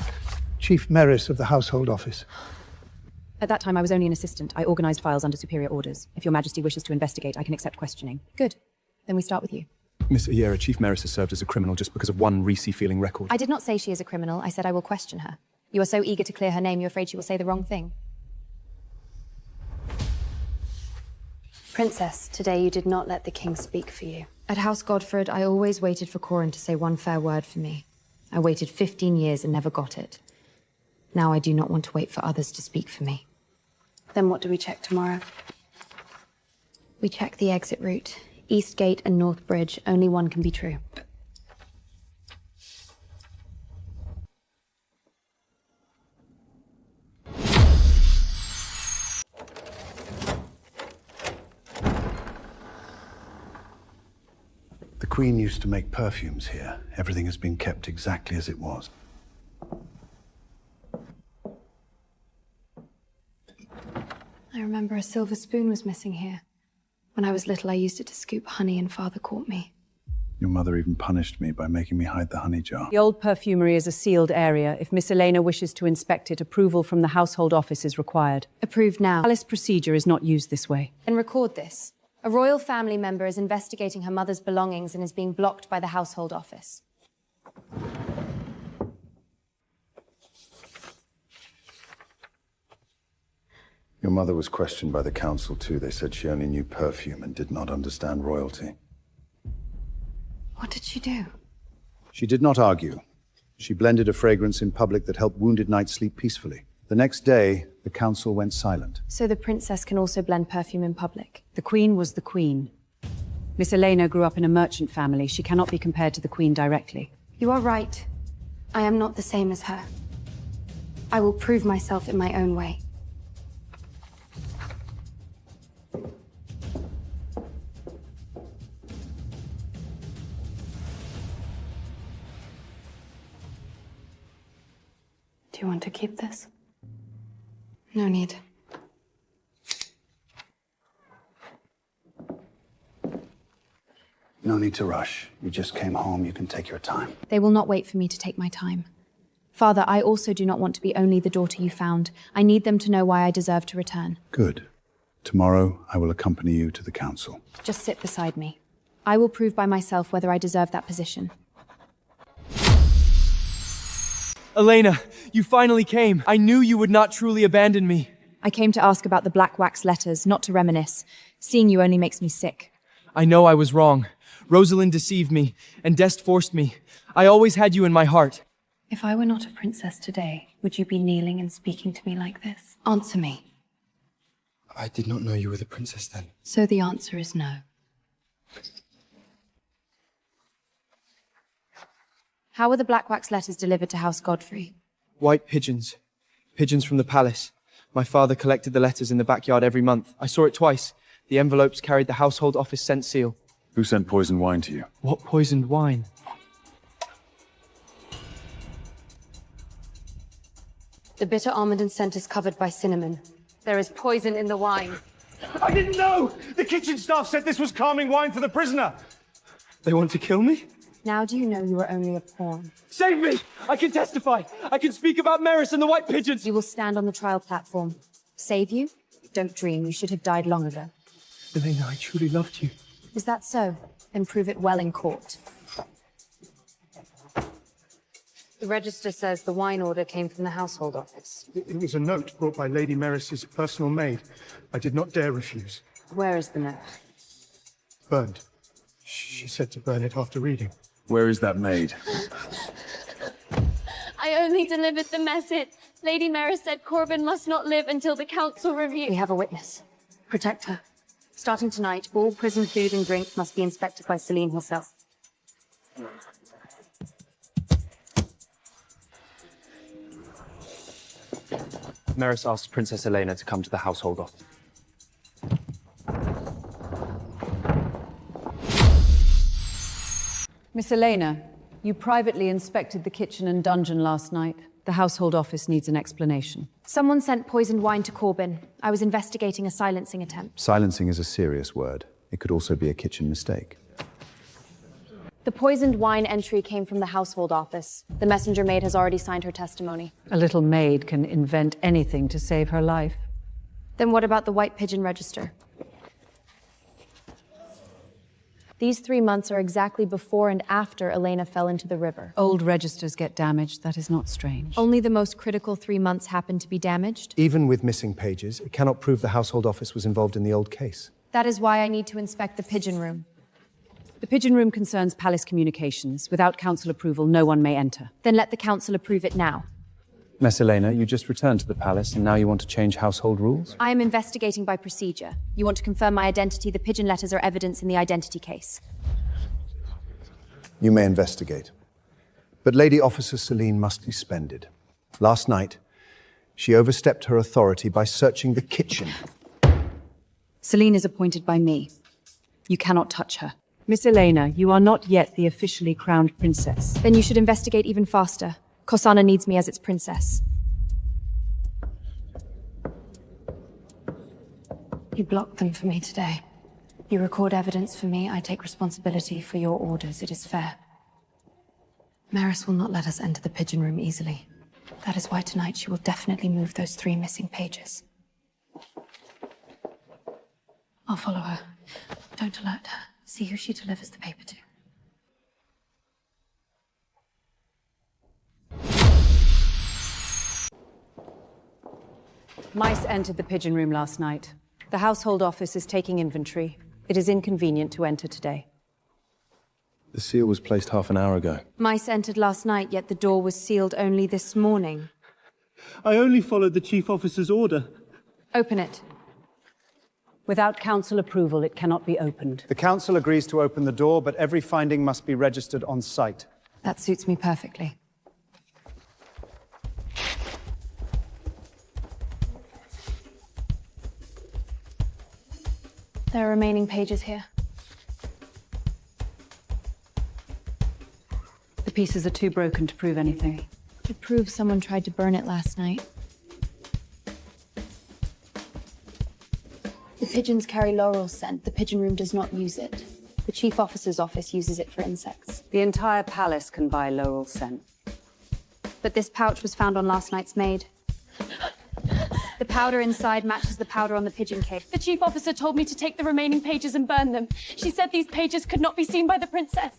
Chief Meris of the Household Office. At that time, I was only an assistant. I organized files under superior orders. If your majesty wishes to investigate, I can accept questioning. Good. Then we start with you. Miss Ayera, Chief Meris has served as a criminal just because of one resealing record. I did not say she is a criminal. I said I will question her. You are so eager to clear her name, you're afraid she will say the wrong thing. Princess, today you did not let the king speak for you. At House Godfred, I always waited for Corin to say one fair word for me. I waited 15 years and never got it. Now I do not want to wait for others to speak for me. Then what do we check tomorrow? We check the exit route. East Gate and North Bridge. Only one can be true. The Queen used to make perfumes here. Everything has been kept exactly as it was. I remember a silver spoon was missing here. When I was little, I used it to scoop honey and Father caught me. Your mother even punished me by making me hide the honey jar. The old perfumery is a sealed area. If Miss Elena wishes to inspect it, approval from the household office is required. Approved now. Palace procedure is not used this way. And record this. A royal family member is investigating her mother's belongings and is being blocked by the household office. Your mother was questioned by the council too. They said she only knew perfume and did not understand royalty. What did she do? She did not argue. She blended a fragrance in public that helped wounded knights sleep peacefully. The next day, the council went silent. So the princess can also blend perfume in public? The queen was the queen. Miss Elena grew up in a merchant family. She cannot be compared to the queen directly. You are right. I am not the same as her. I will prove myself in my own way. Do you want to keep this? No need. No need to rush. You just came home. You can take your time. They will not wait for me to take my time. Father, I also do not want to be only the daughter you found. I need them to know why I deserve to return. Good. Tomorrow, I will accompany you to the council. Just sit beside me. I will prove by myself whether I deserve that position. Elena, you finally came. I knew you would not truly abandon me. I came to ask about the black wax letters, not to reminisce. Seeing you only makes me sick. I know I was wrong. Rosalind deceived me, and Dest forced me. I always had you in my heart. If I were not a princess today, would you be kneeling and speaking to me like this? Answer me. I did not know you were the princess then. So the answer is no. How were the black wax letters delivered to House Godfrey? White pigeons. Pigeons from the palace. My father collected the letters in the backyard every month. I saw it twice. The envelopes carried the household office scent seal. Who sent poisoned wine to you? What poisoned wine? The bitter almond and scent is covered by cinnamon. There is poison in the wine. I didn't know! The kitchen staff said this was calming wine for the prisoner! They want to kill me? Now do you know you are only a pawn? Save me! I can testify! I can speak about Meris and the white pigeons! You will stand on the trial platform. Save you? Don't dream. You should have died long ago. Elena, I truly loved you. Is that so? Then prove it well in court. The register says the wine order came from the household office. It was a note brought by Lady Meris's personal maid. I did not dare refuse. Where is the note? Burned. She said to burn it after reading. Where is that maid? I only delivered the message. Lady Meris said Corbin must not live until the council review. We have a witness. Protect her. Starting tonight, all prison food and drink must be inspected by Celine herself. Meris asked Princess Elena to come to the household office. Miss Elena, you privately inspected the kitchen and dungeon last night. The household office needs an explanation. Someone sent poisoned wine to Corbin. I was investigating a silencing attempt. Silencing is a serious word. It could also be a kitchen mistake. The poisoned wine entry came from the household office. The messenger maid has already signed her testimony. A little maid can invent anything to save her life. Then what about the white pigeon register? These 3 months are exactly before and after Elena fell into the river. Old registers get damaged. That is not strange. Only the most critical 3 months happened to be damaged? Even with missing pages, it cannot prove the household office was involved in the old case. That is why I need to inspect the pigeon room. The pigeon room concerns palace communications. Without council approval, no one may enter. Then let the council approve it now. Miss Elena, you just returned to the palace and now you want to change household rules? I am investigating by procedure. You want to confirm my identity? The pigeon letters are evidence in the identity case. You may investigate. But Lady Officer Celine must be suspended. Last night, she overstepped her authority by searching the kitchen. Celine is appointed by me. You cannot touch her. Miss Elena, you are not yet the officially crowned princess. Then you should investigate even faster. Kosana needs me as its princess. You blocked them for me today. You record evidence for me, I take responsibility for your orders. It is fair. Maris will not let us enter the pigeon room easily. That is why tonight she will definitely move those 3 missing pages. I'll follow her. Don't alert her. See who she delivers the paper to. Mice entered the pigeon room last night. The household office is taking inventory. It is inconvenient to enter today. The seal was placed half an hour ago. Mice entered last night, yet the door was sealed only this morning. I only followed the chief officer's order. Open it. Without council approval, it cannot be opened. The council agrees to open the door, but every finding must be registered on site. That suits me perfectly. There are remaining pages here. The pieces are too broken to prove anything. It proves someone tried to burn it last night. The pigeons carry laurel scent. The pigeon room does not use it. The chief officer's office uses it for insects. The entire palace can buy laurel scent. But this pouch was found on last night's maid. The powder inside matches the powder on the pigeon cage. The chief officer told me to take the remaining pages and burn them. She said these pages could not be seen by the princess.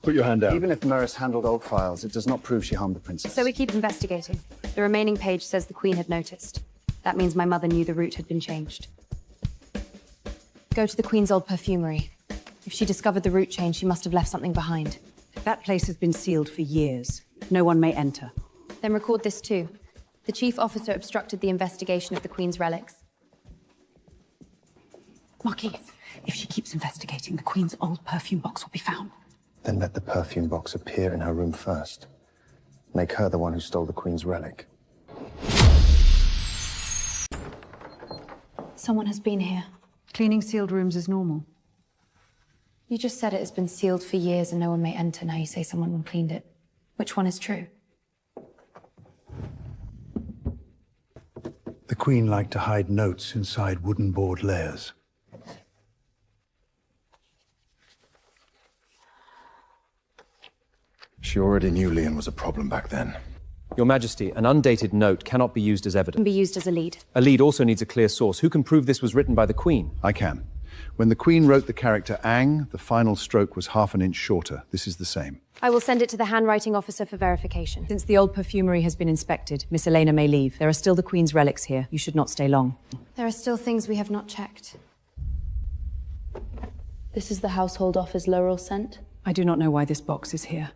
Put your hand down. Even if Maris handled old files, it does not prove she harmed the princess. So we keep investigating. The remaining page says the queen had noticed. That means my mother knew the route had been changed. Go to the queen's old perfumery. If she discovered the route change, she must have left something behind. That place has been sealed for years. No one may enter. Then record this too. The chief officer obstructed the investigation of the queen's relics. Marquise, if she keeps investigating, the queen's old perfume box will be found. Then let the perfume box appear in her room first. Make her the one who stole the queen's relic. Someone has been here. Cleaning sealed rooms is normal. You just said it has been sealed for years and no one may enter. Now you say someone cleaned it. Which one is true? The Queen liked to hide notes inside wooden board layers. She already knew Leon was a problem back then. Your Majesty, an undated note cannot be used as Can evidence. be used as a lead. A lead also needs a clear source. Who can prove this was written by the Queen? I can. When the Queen wrote the character Ang, the final stroke was half an inch shorter. This is the same. I will send it to the handwriting officer for verification. Since the old perfumery has been inspected, Miss Elena may leave. There are still the Queen's relics here. You should not stay long. There are still things we have not checked. This is the household office laurel scent. I do not know why this box is here.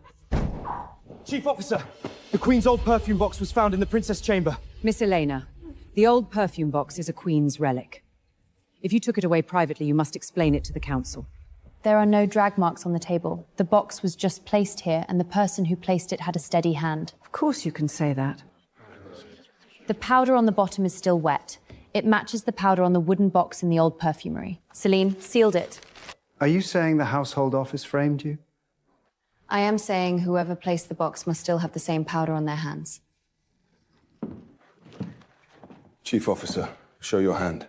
Chief officer, the Queen's old perfume box was found in the princess chamber. Miss Elena, the old perfume box is a Queen's relic. If you took it away privately, you must explain it to the council. There are no drag marks on the table. The box was just placed here, and the person who placed it had a steady hand. Of course you can say that. The powder on the bottom is still wet. It matches the powder on the wooden box in the old perfumery. Celine, sealed it. Are you saying the household office framed you? I am saying whoever placed the box must still have the same powder on their hands. Chief Officer, show your hand.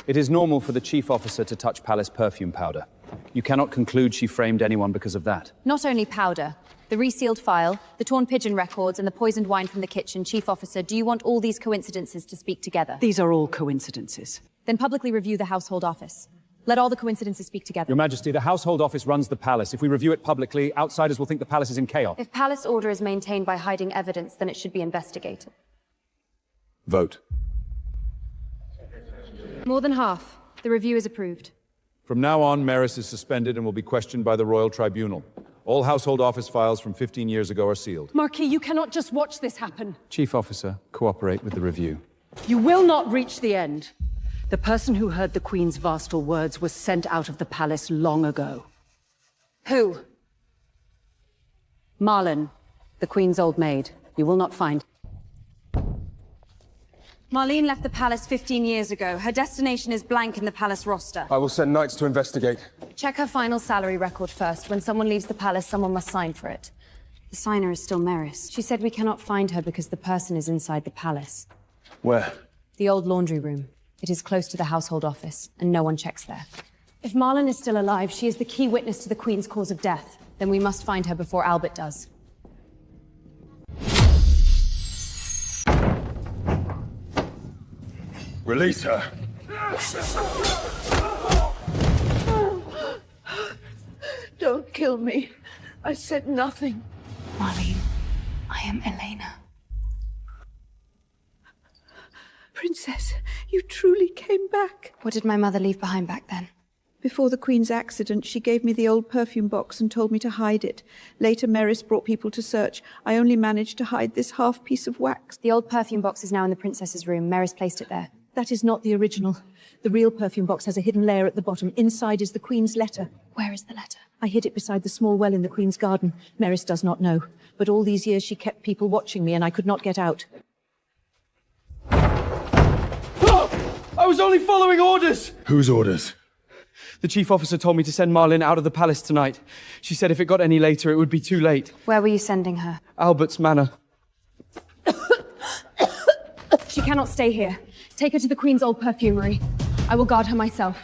It is normal for the Chief Officer to touch Palace perfume powder. You cannot conclude she framed anyone because of that. Not only powder, the resealed file, the torn pigeon records, and the poisoned wine from the kitchen. Chief Officer, do you want all these coincidences to speak together? These are all coincidences. Then publicly review the household office. Let all the coincidences speak together. Your Majesty, the household office runs the palace. If we review it publicly, outsiders will think the palace is in chaos. If palace order is maintained by hiding evidence, then it should be investigated. Vote. More than half. The review is approved. From now on, Maris is suspended and will be questioned by the Royal Tribunal. All household office files from 15 years ago are sealed. Marquis, you cannot just watch this happen. Chief Officer, cooperate with the review. You will not reach the end. The person who heard the Queen's vastal words was sent out of the palace long ago. Who? Marlin, the Queen's old maid. You will not find. Marlene left the palace 15 years ago. Her destination is blank in the palace roster. I will send knights to investigate. Check her final salary record first. When someone leaves the palace, someone must sign for it. The signer is still Maris. She said we cannot find her because the person is inside the palace. Where? The old laundry room. It is close to the household office, and no one checks there. If Marlin is still alive, she is the key witness to the Queen's cause of death. Then we must find her before Albert does. Release her. Don't kill me. I said nothing. Marlene, I am Elena. Princess, you truly came back. What did my mother leave behind back then? Before the Queen's accident, she gave me the old perfume box and told me to hide it. Later, Maris brought people to search. I only managed to hide this half piece of wax. The old perfume box is now in the princess's room. Maris placed it there. That is not the original. The real perfume box has a hidden layer at the bottom. Inside is the Queen's letter. Where is the letter? I hid it beside the small well in the Queen's garden. Maris does not know. But all these years she kept people watching me and I could not get out. I was only following orders! Whose orders? The Chief Officer told me to send Marlin out of the palace tonight. She said if it got any later, it would be too late. Where were you sending her? Albert's manor. She cannot stay here. Take her to the Queen's old perfumery. I will guard her myself.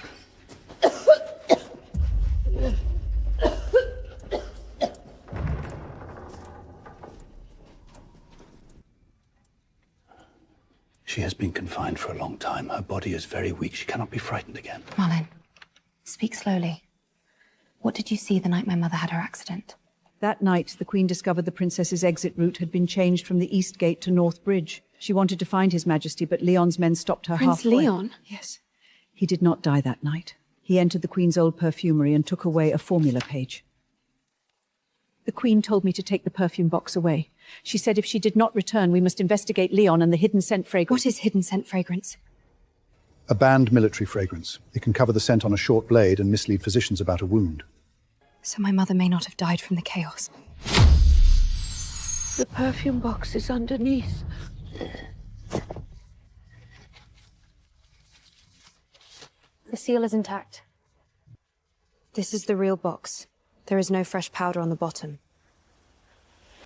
She has been confined for a long time. Her body is very weak. She cannot be frightened again. Marlin, speak slowly. What did you see the night my mother had her accident? That night, the Queen discovered the princess's exit route had been changed from the East Gate to North Bridge. She wanted to find His Majesty, but Leon's men stopped her halfway. Prince Leon? Yes. He did not die that night. He entered the Queen's old perfumery and took away a formula page. The Queen told me to take the perfume box away. She said if she did not return, we must investigate Leon and the hidden scent fragrance. What is hidden scent fragrance? A banned military fragrance. It can cover the scent on a short blade and mislead physicians about a wound. So my mother may not have died from the chaos. The perfume box is underneath. The seal is intact. This is the real box. There is no fresh powder on the bottom.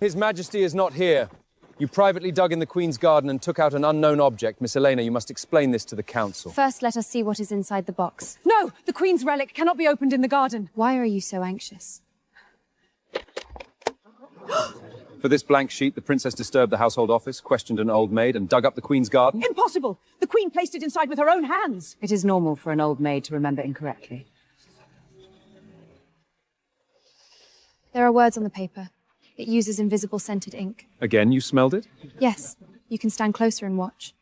His Majesty is not here. You privately dug in the Queen's garden and took out an unknown object. Miss Elena, you must explain this to the Council. First, let us see what is inside the box. No! The Queen's relic cannot be opened in the garden. Why are you so anxious? For this blank sheet, the Princess disturbed the household office, questioned an old maid, and dug up the Queen's garden? Impossible! The Queen placed it inside with her own hands. It is normal for an old maid to remember incorrectly. There are words on the paper. It uses invisible scented ink. Again, you smelled it? Yes. You can stand closer and watch.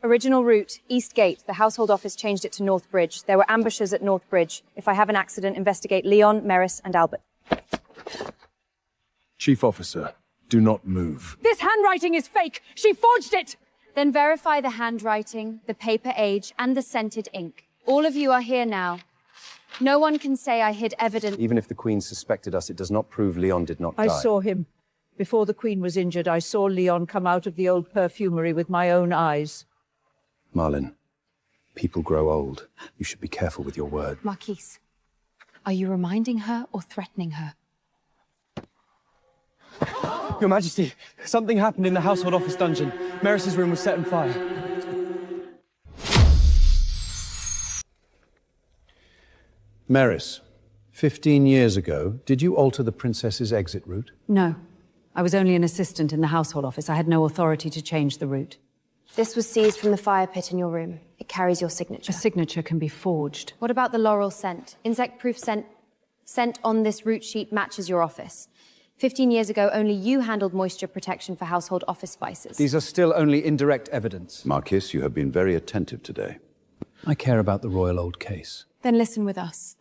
Original route, East Gate. The household office changed it to North Bridge. There were ambushers at North Bridge. If I have an accident, investigate Leon, Maris, and Albert. Chief Officer, do not move. This handwriting is fake. She forged it. Then verify the handwriting, the paper age, and the scented ink. All of you are here now. No one can say I hid evidence. Even if the Queen suspected us, it does not prove Leon did not die. I saw him. Before the Queen was injured, I saw Leon come out of the old perfumery with my own eyes. Marlin, people grow old. You should be careful with your word. Marquise, are you reminding her or threatening her? Your Majesty, something happened in the household office dungeon. Maris's room was set on fire. Maris, 15 years ago, did you alter the princess's exit route? No. I was only an assistant in the household office. I had no authority to change the route. This was seized from the fire pit in your room. It carries your signature. A signature can be forged. What about the laurel scent? Insect-proof scent on this route sheet matches your office. 15 years ago, only you handled moisture protection for household office spices. These are still only indirect evidence. Marquis, you have been very attentive today. I care about the royal old case. Then listen with us.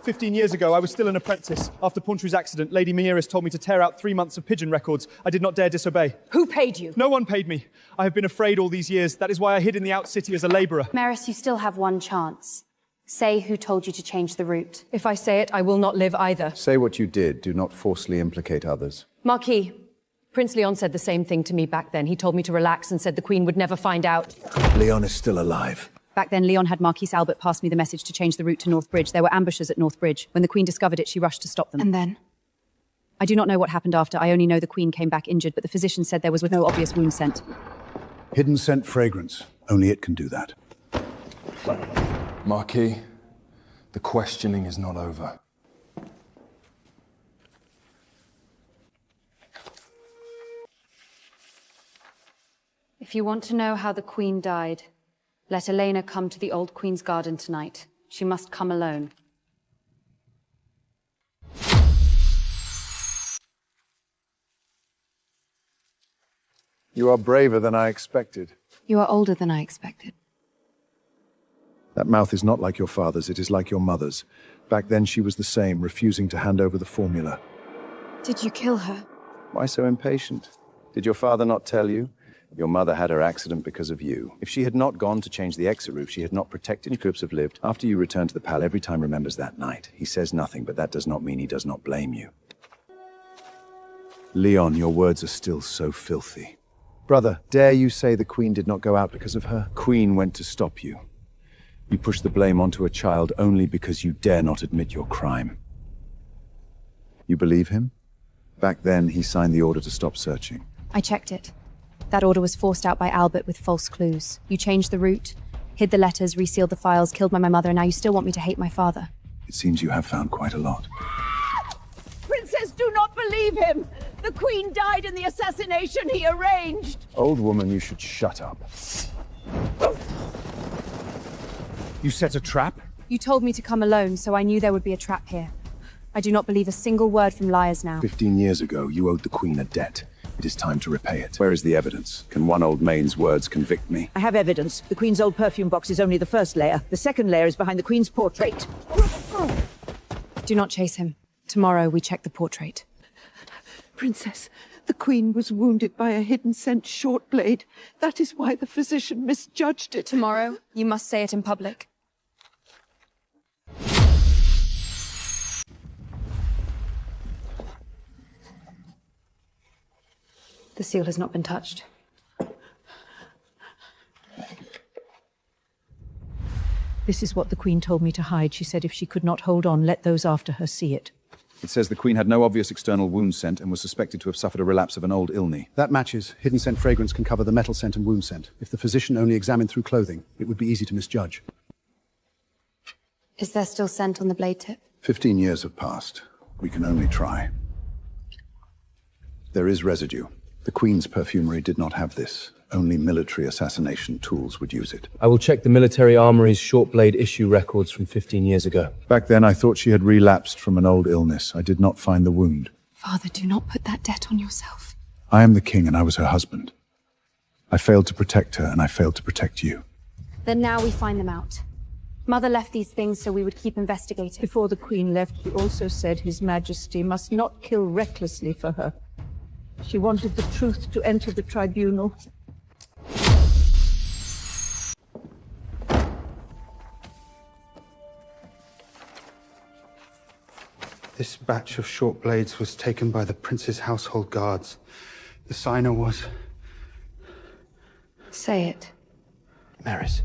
15 years ago, I was still an apprentice. After Pauntry's accident, Lady Maieris told me to tear out 3 months of pigeon records. I did not dare disobey. Who paid you? No one paid me. I have been afraid all these years. That is why I hid in the out-city as a labourer. Maris, you still have one chance. Say who told you to change the route. If I say it, I will not live either. Say what you did. Do not forcefully implicate others. Marquis, Prince Leon said the same thing to me back then. He told me to relax and said the Queen would never find out. Leon is still alive. Back then, Leon had Marquis Albert pass me the message to change the route to North Bridge. There were ambushers at North Bridge. When the Queen discovered it, she rushed to stop them. And then? I do not know what happened after. I only know the Queen came back injured, but the physician said there was no obvious wound scent. Hidden scent fragrance. Only it can do that. Marquis, the questioning is not over. If you want to know how the Queen died, let Elena come to the old Queen's garden tonight. She must come alone. You are braver than I expected. You are older than I expected. That mouth is not like your father's, it is like your mother's. Back then she was the same, refusing to hand over the formula. Did you kill her? Why so impatient? Did your father not tell you? Your mother had her accident because of you. If she had not gone to change the exit route, she had not protected, you could have lived. After you return to the palace, every time remembers that night. He says nothing, but that does not mean he does not blame you. Leon, your words are still so filthy. Brother, dare you say the Queen did not go out because of her? Queen went to stop you. You push the blame onto a child only because you dare not admit your crime. You believe him? Back then, he signed the order to stop searching. I checked it. That order was forced out by Albert with false clues. You changed the route, hid the letters, resealed the files, killed my mother, and now you still want me to hate my father. It seems you have found quite a lot. Princess, do not believe him! The Queen died in the assassination he arranged! Old woman, you should shut up. You set a trap? You told me to come alone, so I knew there would be a trap here. I do not believe a single word from liars now. 15 years ago, you owed the Queen a debt. It is time to repay it. Where is the evidence? Can one old maid's words convict me? I have evidence. The Queen's old perfume box is only the first layer. The second layer is behind the Queen's portrait. Do not chase him. Tomorrow we check the portrait. Princess, the Queen was wounded by a hidden scent short blade. That is why the physician misjudged it. Tomorrow, you must say it in public. The seal has not been touched. This is what the Queen told me to hide. She said if she could not hold on, let those after her see it. It says the Queen had no obvious external wound scent and was suspected to have suffered a relapse of an old illness. That matches. Hidden scent fragrance can cover the metal scent and wound scent. If the physician only examined through clothing, it would be easy to misjudge. Is there still scent on the blade tip? 15 years have passed. We can only try. There is residue. The Queen's perfumery did not have this. Only military assassination tools would use it. I will check the military armory's short blade issue records from 15 years ago. Back then, I thought she had relapsed from an old illness. I did not find the wound. Father, do not put that debt on yourself. I am the king and I was her husband. I failed to protect her and I failed to protect you. Then now we find them out. Mother left these things so we would keep investigating. Before the Queen left, she also said His Majesty must not kill recklessly for her. She wanted the truth to enter the tribunal. This batch of short blades was taken by the prince's household guards. The signer was... Say it. Maris.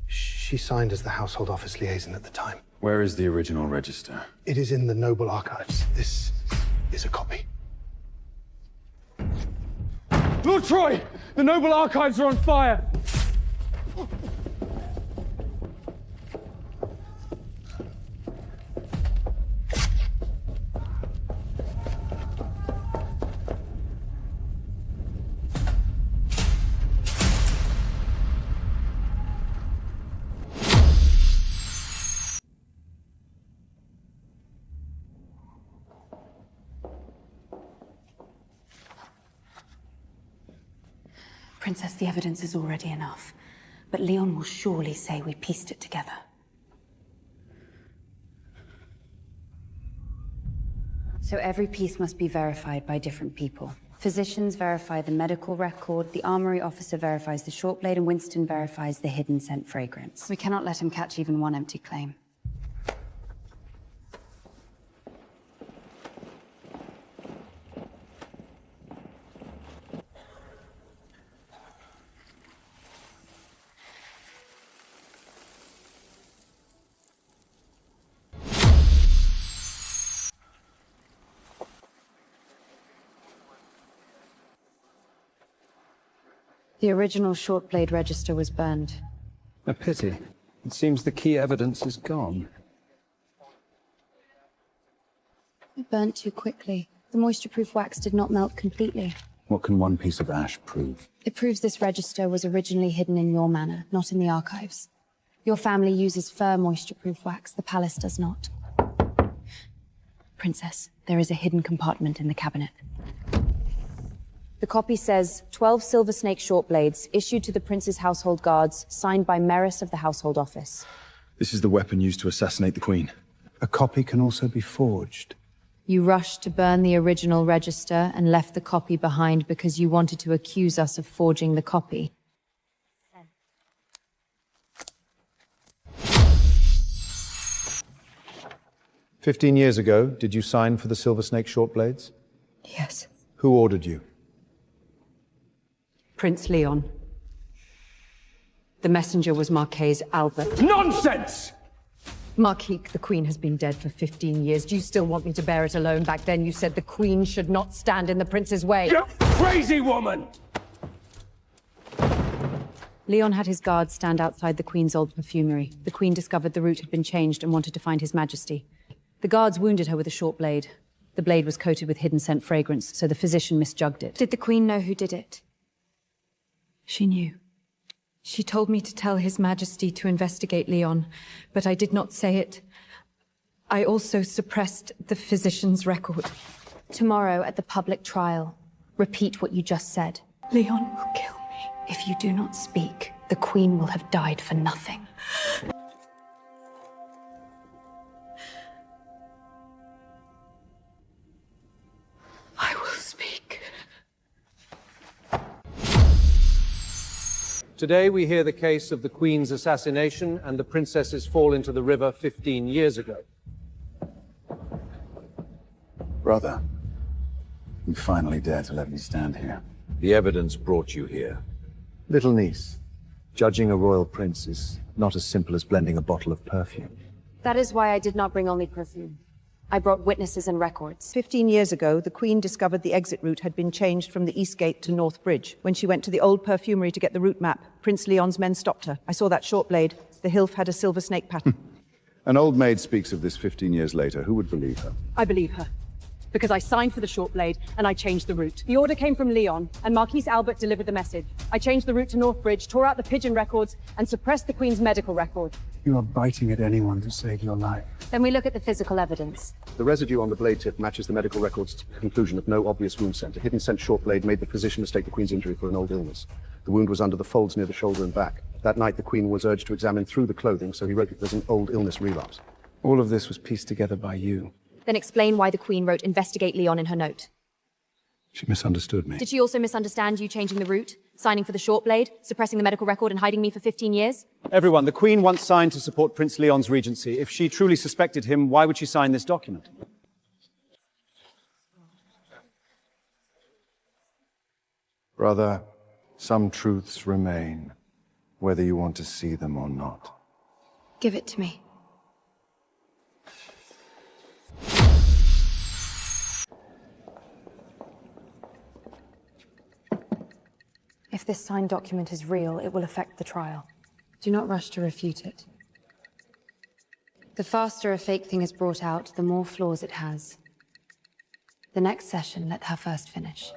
She signed as the household office liaison at the time. Where is the original register? It is in the noble archives. This is a copy. Lord Troy! The noble archives are on fire! Princess, the evidence is already enough. But Leon will surely say we pieced it together. So every piece must be verified by different people. Physicians verify the medical record, the armory officer verifies the short blade, and Winston verifies the hidden scent fragrance. We cannot let him catch even one empty claim. The original short blade register was burned. A pity. It seems the key evidence is gone. It burnt too quickly. The moisture-proof wax did not melt completely. What can one piece of ash prove? It proves this register was originally hidden in your manor, not in the archives. Your family uses fur moisture-proof wax, the palace does not. Princess, there is a hidden compartment in the cabinet. The copy says 12 silver snake short blades issued to the prince's household guards, signed by Maris of the household office. This is the weapon used to assassinate the Queen. A copy can also be forged. You rushed to burn the original register and left the copy behind because you wanted to accuse us of forging the copy. "15 years ago, did you sign for the Silver Snake short blades? Yes. Who ordered you? Prince Leon. The messenger was Marquise Albert. Nonsense! Marquise, the Queen has been dead for 15 years. Do you still want me to bear it alone? Back then you said the Queen should not stand in the Prince's way. You crazy woman! Leon had his guards stand outside the Queen's old perfumery. The Queen discovered the route had been changed and wanted to find His Majesty. The guards wounded her with a short blade. The blade was coated with hidden scent fragrance, so the physician misjugged it. Did the Queen know who did it? She knew. She told me to tell His Majesty to investigate Leon, but I did not say it. I also suppressed the physician's record. Tomorrow at the public trial, repeat what you just said. Leon will kill me. If you do not speak, the Queen will have died for nothing. I will speak. Today we hear the case of the Queen's assassination and the princess's fall into the river 15 years ago. Brother, you finally dare to let me stand here. The evidence brought you here. Little niece, judging a royal prince is not as simple as blending a bottle of perfume. That is why I did not bring only perfume. I brought witnesses and records. 15 years ago, the Queen discovered the exit route had been changed from the East Gate to North Bridge. When she went to the old perfumery to get the route map, Prince Leon's men stopped her. I saw that short blade. The hilt had a silver snake pattern. An old maid speaks of this 15 years later. Who would believe her? I believe her. Because I signed for the short blade, and I changed the route. The order came from Leon, and Marquise Albert delivered the message. I changed the route to North Bridge, tore out the pigeon records, and suppressed the Queen's medical record. You are biting at anyone to save your life. Then we look at the physical evidence. The residue on the blade tip matches the medical record's conclusion of no obvious wound scent. A hidden scent short blade made the physician mistake the Queen's injury for an old illness. The wound was under the folds near the shoulder and back. That night, the Queen was urged to examine through the clothing, so he wrote that there's an old illness relapse. All of this was pieced together by you. Then explain why the Queen wrote "Investigate Leon" in her note. She misunderstood me. Did she also misunderstand you changing the route, signing for the short blade, suppressing the medical record, and hiding me for 15 years? Everyone, the Queen once signed to support Prince Leon's regency. If she truly suspected him, why would she sign this document? Brother, some truths remain, whether you want to see them or not. Give it to me. If this signed document is real, it will affect the trial. Do not rush to refute it. The faster a fake thing is brought out, the more flaws it has. The next session, let her first finish.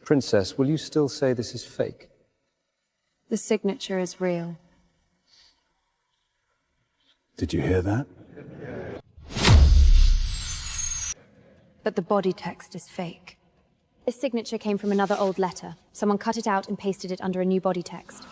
Princess, will you still say this is fake? The signature is real. Did you hear that? But the body text is fake. This signature came from another old letter. Someone cut it out and pasted it under a new body text.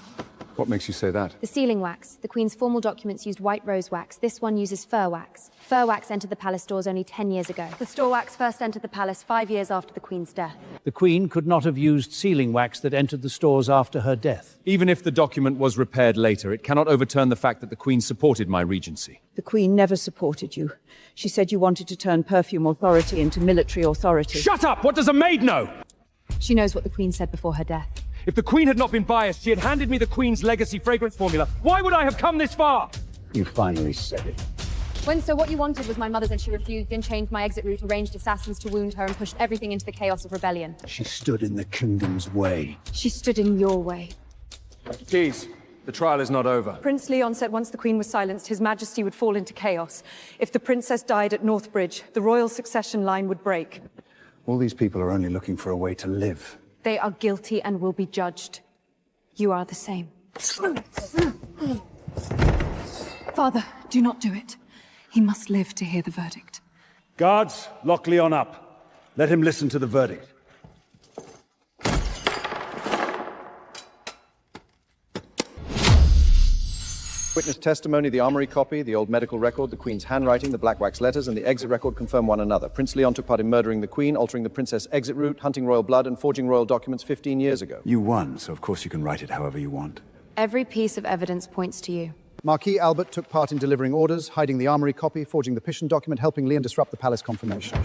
What makes you say that? The sealing wax. The Queen's formal documents used white rose wax. This one uses fir wax. Fir wax entered the palace doors only 10 years ago. The store wax first entered the palace 5 years after the Queen's death. The Queen could not have used sealing wax that entered the stores after her death. Even if the document was repaired later, it cannot overturn the fact that the Queen supported my regency. The Queen never supported you. She said you wanted to turn perfume authority into military authority. Shut up! What does a maid know? She knows what the Queen said before her death. If the Queen had not been biased, she had handed me the Queen's legacy fragrance formula. Why would I have come this far? You finally said it. So what you wanted was my mother's and she refused and changed my exit route, arranged assassins to wound her and pushed everything into the chaos of rebellion. She stood in the kingdom's way. She stood in your way. Keys, the trial is not over. Prince Leon said once the Queen was silenced, His Majesty would fall into chaos. If the princess died at Northbridge, the royal succession line would break. All these people are only looking for a way to live. They are guilty and will be judged. You are the same. Father, do not do it. He must live to hear the verdict. Guards, lock Leon up. Let him listen to the verdict. Witness testimony, the armory copy, the old medical record, the Queen's handwriting, the black wax letters, and the exit record confirm one another. Prince Leon took part in murdering the Queen, altering the princess' exit route, hunting royal blood, and forging royal documents 15 years ago. You won, so of course you can write it however you want. Every piece of evidence points to you. Marquis Albert took part in delivering orders, hiding the armory copy, forging the Pishon document, helping Leon disrupt the palace confirmation.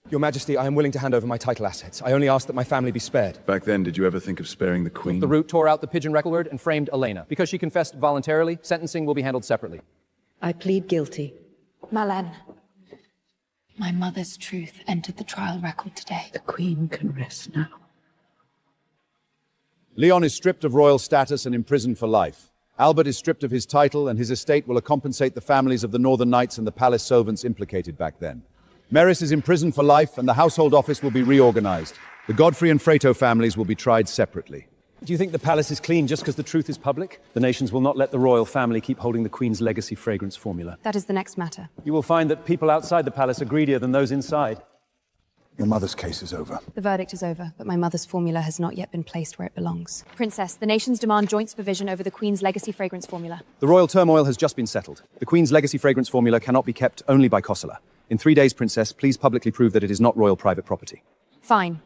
Your Majesty, I am willing to hand over my title assets. I only ask that my family be spared. Back then, did you ever think of sparing the Queen? The root tore out the pigeon record and framed Elena. Because she confessed voluntarily, sentencing will be handled separately. I plead guilty. Malin, my mother's truth entered the trial record today. The Queen can rest now. Leon is stripped of royal status and imprisoned for life. Albert is stripped of his title, and his estate will compensate the families of the Northern Knights and the palace servants implicated back then. Meris is imprisoned for life, and the household office will be reorganized. The Godfrey and Freto families will be tried separately. Do you think the palace is clean just because the truth is public? The nations will not let the royal family keep holding the Queen's legacy fragrance formula. That is the next matter. You will find that people outside the palace are greedier than those inside. Your mother's case is over. The verdict is over, but my mother's formula has not yet been placed where it belongs. Princess, the nations demand joint supervision over the Queen's legacy fragrance formula. The royal turmoil has just been settled. The Queen's legacy fragrance formula cannot be kept only by Kossala. In 3 days, Princess, please publicly prove that it is not royal private property. Fine.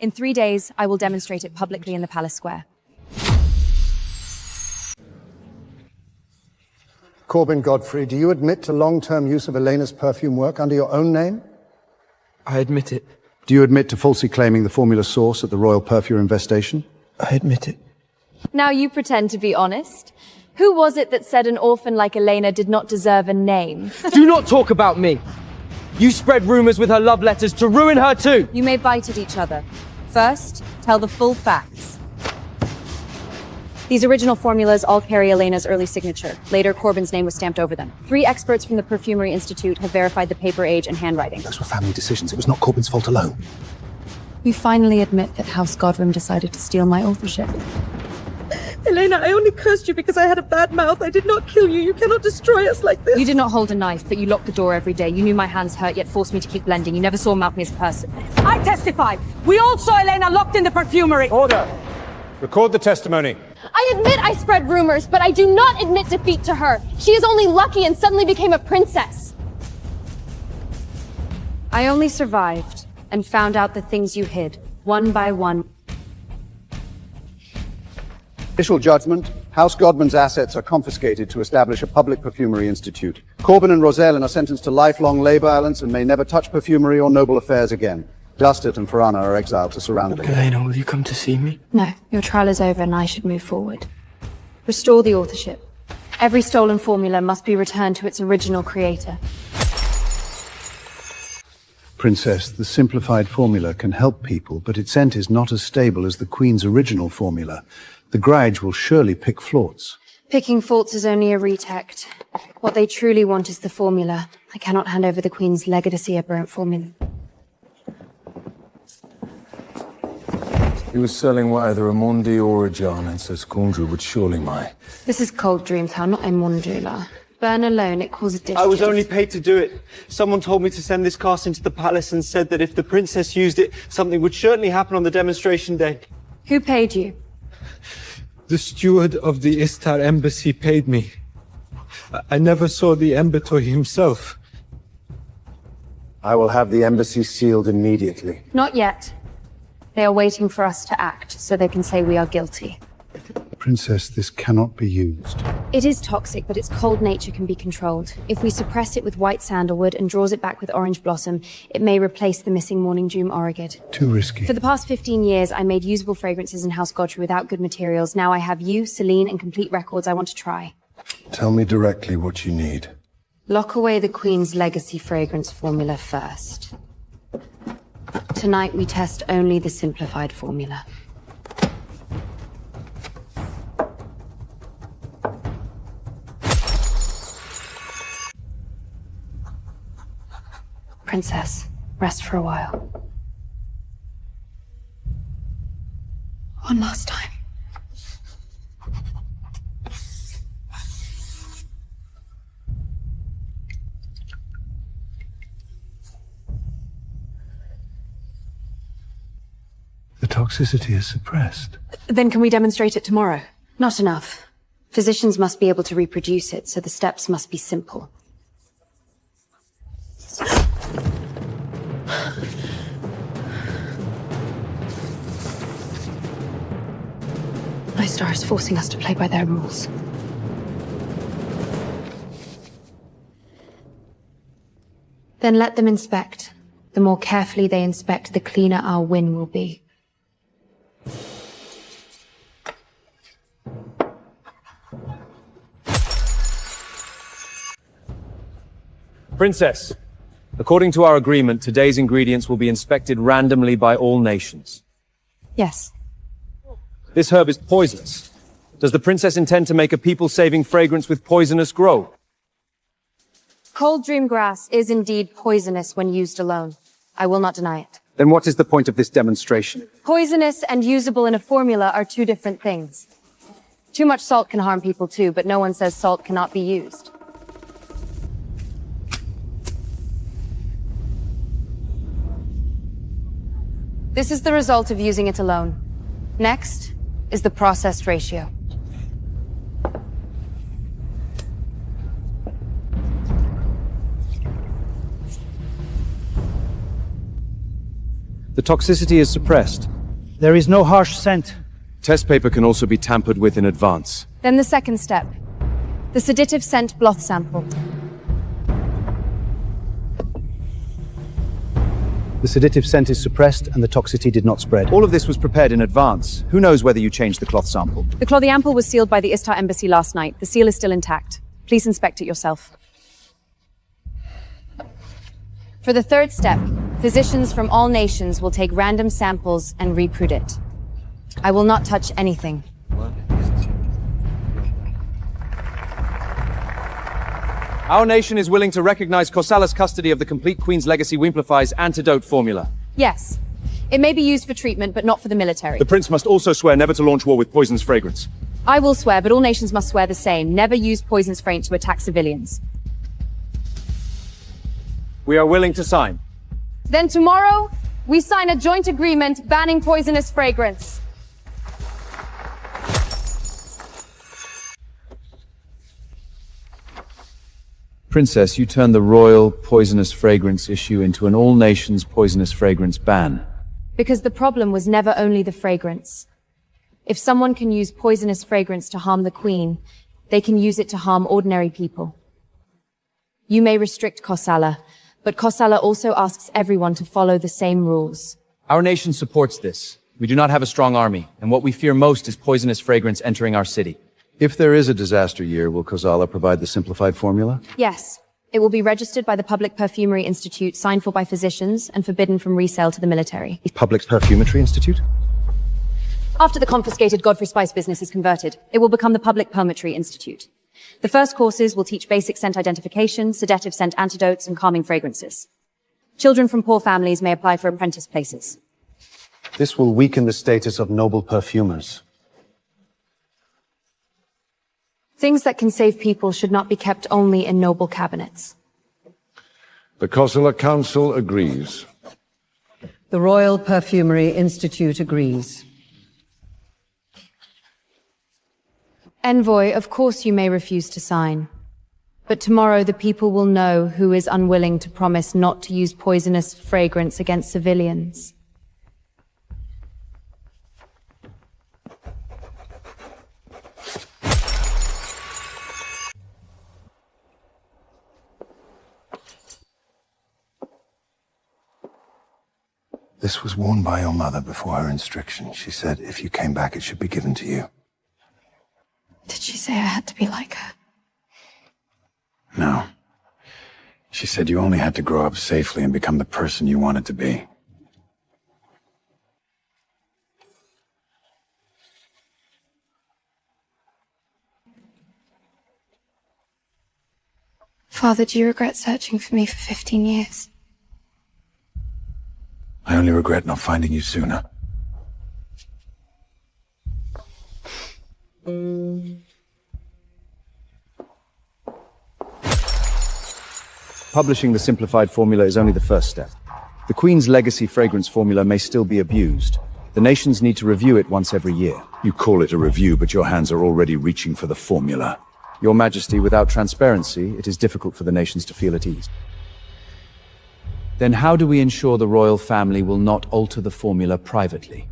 In 3 days, I will demonstrate it publicly in the palace square. Corbin Godfrey, do you admit to long-term use of Elena's perfume work under your own name? I admit it. Do you admit to falsely claiming the formula source at the royal perfume investigation? I admit it. Now you pretend to be honest. Who was it that said an orphan like Elena did not deserve a name? Do not talk about me! You spread rumors with her love letters to ruin her too! You may bite at each other. First, tell the full facts. These original formulas all carry Elena's early signature. Later, Corbin's name was stamped over them. 3 experts from the Perfumery Institute have verified the paper age and handwriting. Those were family decisions. It was not Corbin's fault alone. You finally admit that House Godwin decided to steal my authorship. Elena, I only cursed you because I had a bad mouth. I did not kill you. You cannot destroy us like this. You did not hold a knife, but you locked the door every day. You knew my hands hurt, yet forced me to keep blending. You never saw Malcolm as a person. I testify! We all saw Elena locked in the perfumery! Order! Record the testimony. I admit I spread rumors, but I do not admit defeat to her. She is only lucky and suddenly became a princess. I only survived and found out the things you hid, one by one. Official judgment. House Godman's assets are confiscated to establish a public perfumery institute. Corbin and Rosellen are sentenced to lifelong labor islands and may never touch perfumery or noble affairs again. Dustit and Farana are exiled to surrounding. Elena, will you come to see me? No, your trial is over and I should move forward. Restore the authorship. Every stolen formula must be returned to its original creator. Princess, the simplified formula can help people, but its scent is not as stable as the Queen's original formula. The Grige will surely pick faults. Picking faults is only a retect. What they truly want is the formula. I cannot hand over the Queen's legacy aberrant formula. He was selling what either a Mondi or a John, and so Skundru would surely my... This is Cold Dreamtown, not a Mondula. Burn alone, it causes distress. I was only paid to do it. Someone told me to send this cast into the palace and said that if the princess used it, something would certainly happen on the demonstration day. Who paid you? The steward of the Istar embassy paid me. I never saw the embassy himself. I will have the embassy sealed immediately. Not yet. They are waiting for us to act, so they can say we are guilty. Princess, this cannot be used. It is toxic, but its cold nature can be controlled. If we suppress it with white sandalwood and draws it back with orange blossom, it may replace the missing morning dew orchid. Too risky. For the past 15 years, I made usable fragrances in House Godfrey without good materials. Now I have you, Celine, and complete records I want to try. Tell me directly what you need. Lock away the Queen's legacy fragrance formula first. Tonight we test only the simplified formula. Princess, rest for a while. One last time. The toxicity is suppressed. Then can we demonstrate it tomorrow? Not enough. Physicians must be able to reproduce it, so the steps must be simple. Istar is forcing us to play by their rules. Then let them inspect. The more carefully they inspect, the cleaner our win will be. Princess, according to our agreement, today's ingredients will be inspected randomly by all nations. Yes. This herb is poisonous. Does the princess intend to make a people-saving fragrance with poisonous grow? Cold dream grass is indeed poisonous when used alone. I will not deny it. Then what is the point of this demonstration? Poisonous and usable in a formula are two different things. Too much salt can harm people too, but no one says salt cannot be used. This is the result of using it alone. Next is the processed ratio. The toxicity is suppressed. There is no harsh scent. Test paper can also be tampered with in advance. Then the second step. The sedative scent bloth sample. The sedative scent is suppressed and the toxicity did not spread. All of this was prepared in advance. Who knows whether you changed the cloth sample? The clothy ample was sealed by the Istar embassy last night. The seal is still intact. Please inspect it yourself. For the third step, physicians from all nations will take random samples and reprud it. I will not touch anything. Our nation is willing to recognize Kossala's custody of the complete Queen's Legacy Wimplify's antidote formula. Yes. It may be used for treatment, but not for the military. The prince must also swear never to launch war with poisonous fragrance. I will swear, but all nations must swear the same. Never use poisonous fragrance to attack civilians. We are willing to sign. Then tomorrow, we sign a joint agreement banning poisonous fragrance. Princess, you turned the royal poisonous fragrance issue into an all-nations poisonous fragrance ban. Because the problem was never only the fragrance. If someone can use poisonous fragrance to harm the Queen, they can use it to harm ordinary people. You may restrict Kosala, but Kosala also asks everyone to follow the same rules. Our nation supports this. We do not have a strong army, and what we fear most is poisonous fragrance entering our city. If there is a disaster year, will Kozala provide the simplified formula? Yes. It will be registered by the Public Perfumery Institute, signed for by physicians, and forbidden from resale to the military. Public Perfumetry Institute? After the confiscated Godfrey Spice business is converted, it will become the Public Perfumetry Institute. The first courses will teach basic scent identification, sedative scent antidotes, and calming fragrances. Children from poor families may apply for apprentice places. This will weaken the status of noble perfumers. Things that can save people should not be kept only in noble cabinets. The Kosala Council agrees. The Royal Perfumery Institute agrees. Envoy, of course you may refuse to sign. But tomorrow the people will know who is unwilling to promise not to use poisonous fragrance against civilians. This was worn by your mother before her instruction. She said if you came back, it should be given to you. Did she say I had to be like her? No. She said you only had to grow up safely and become the person you wanted to be. Father, do you regret searching for me for 15 years? I only regret not finding you sooner. Publishing the simplified formula is only the first step. The Queen's legacy fragrance formula may still be abused. The nations need to review it once every year. You call it a review, but your hands are already reaching for the formula. Your Majesty, without transparency, it is difficult for the nations to feel at ease. Then how do we ensure the royal family will not alter the formula privately?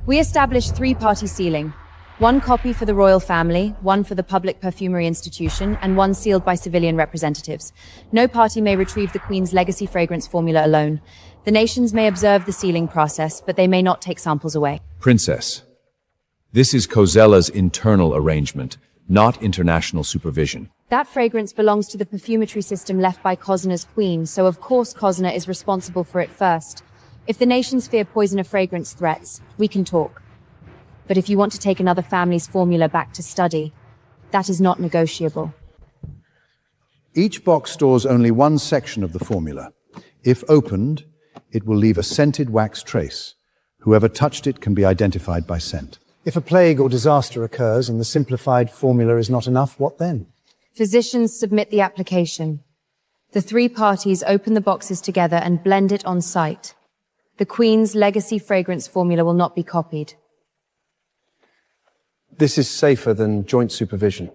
We established three-party sealing. One copy for the royal family, one for the Public Perfumery Institution, and one sealed by civilian representatives. No party may retrieve the Queen's legacy fragrance formula alone. The nations may observe the sealing process, but they may not take samples away. Princess, this is Kozela's internal arrangement, not international supervision. That fragrance belongs to the perfumetry system left by Kozina's queen, so of course Kozina is responsible for it first. If the nations fear poisoner fragrance threats, we can talk. But if you want to take another family's formula back to study, that is not negotiable. Each box stores only one section of the formula. If opened, it will leave a scented wax trace. Whoever touched it can be identified by scent. If a plague or disaster occurs and the simplified formula is not enough, what then? Physicians submit the application. The three parties open the boxes together and blend it on site. The Queen's legacy fragrance formula will not be copied. This is safer than joint supervision.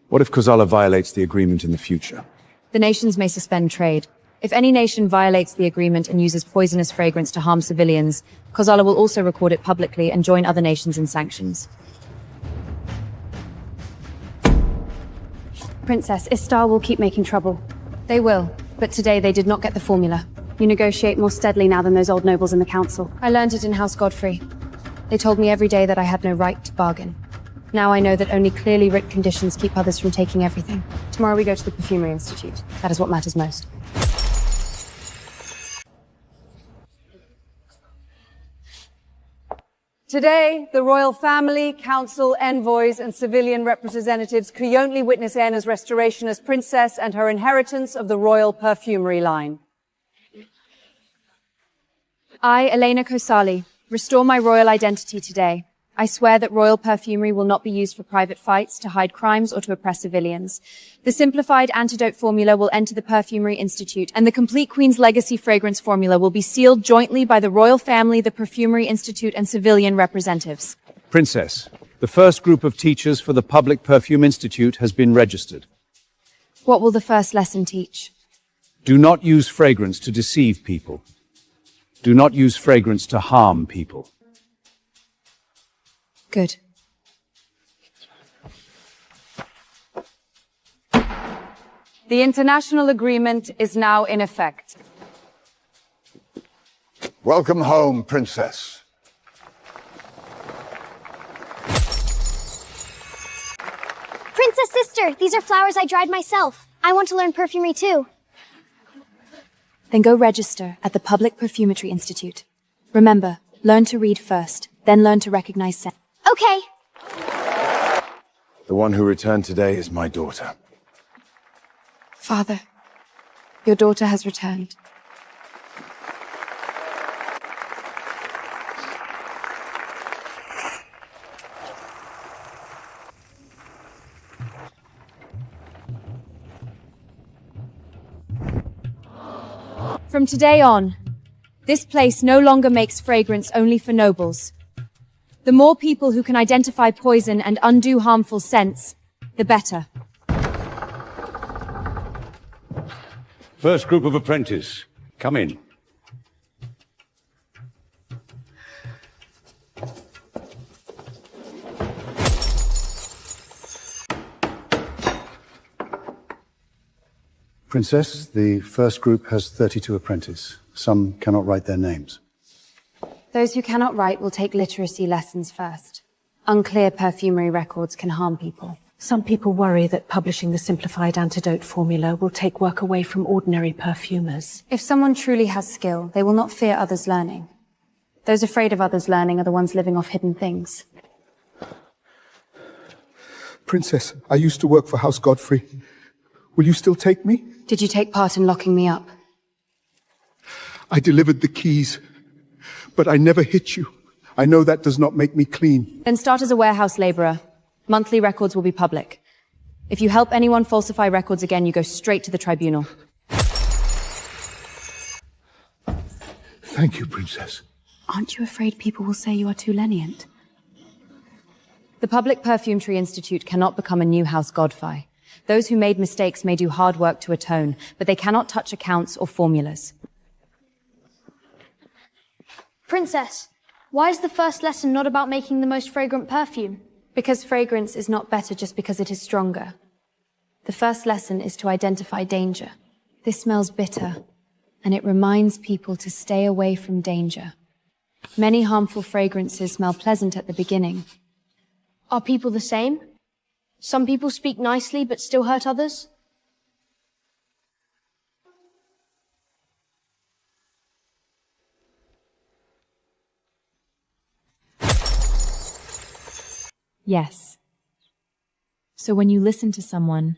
What if Kozala violates the agreement in the future? The nations may suspend trade. If any nation violates the agreement and uses poisonous fragrance to harm civilians, Kozala will also record it publicly and join other nations in sanctions. Princess, Istar will keep making trouble. They will, but today they did not get the formula. You negotiate more steadily now than those old nobles in the council. I learned it in House Godfrey. They told me every day that I had no right to bargain. Now I know that only clearly writ conditions keep others from taking everything. Tomorrow we go to the Perfumery Institute. That is what matters most. Today, the royal family, council, envoys, and civilian representatives coyonly witness Anna's restoration as princess and her inheritance of the royal perfumery line. I, Elena Kosali, restore my royal identity today. I swear that royal perfumery will not be used for private fights, to hide crimes, or to oppress civilians. The simplified antidote formula will enter the Perfumery Institute, and the complete Queen's legacy fragrance formula will be sealed jointly by the royal family, the Perfumery Institute, and civilian representatives. Princess, the first group of teachers for the Public Perfume Institute has been registered. What will the first lesson teach? Do not use fragrance to deceive people. Do not use fragrance to harm people. Good. The international agreement is now in effect. Welcome home, Princess. Princess sister, these are flowers I dried myself. I want to learn perfumery too. Then go register at the Public Perfumetry Institute. Remember, learn to read first, then learn to recognize scent. Okay. The one who returned today is my daughter. Father, your daughter has returned. From today on, this place no longer makes fragrance only for nobles. The more people who can identify poison and undo harmful scents, the better. First group of apprentice, come in. Princess, the first group has 32 apprentices. Some cannot write their names. Those who cannot write will take literacy lessons first. Unclear perfumery records can harm people. Some people worry that publishing the simplified antidote formula will take work away from ordinary perfumers. If someone truly has skill, they will not fear others learning. Those afraid of others learning are the ones living off hidden things. Princess, I used to work for House Godfrey. Will you still take me? Did you take part in locking me up? I delivered the keys, but I never hit you. I know that does not make me clean. Then start as a warehouse laborer. Monthly records will be public. If you help anyone falsify records again, you go straight to the tribunal. Thank you, Princess. Aren't you afraid people will say you are too lenient? The Public Perfumetry Institute cannot become a new House Godfrey. Those who made mistakes may do hard work to atone, but they cannot touch accounts or formulas. Princess, why is the first lesson not about making the most fragrant perfume? Because fragrance is not better just because it is stronger. The first lesson is to identify danger. This smells bitter, and it reminds people to stay away from danger. Many harmful fragrances smell pleasant at the beginning. Are people the same? Some people speak nicely but still hurt others? Yes. So when you listen to someone,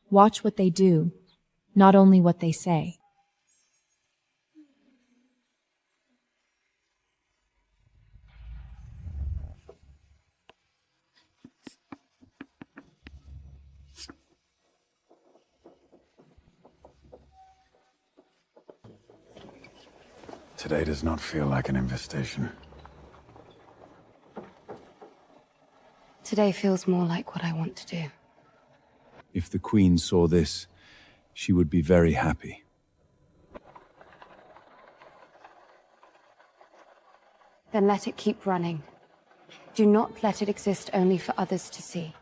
watch what they do, not only what they say. Today does not feel like an invitation. Today feels more like what I want to do. If the Queen saw this, she would be very happy. Then let it keep running. Do not let it exist only for others to see.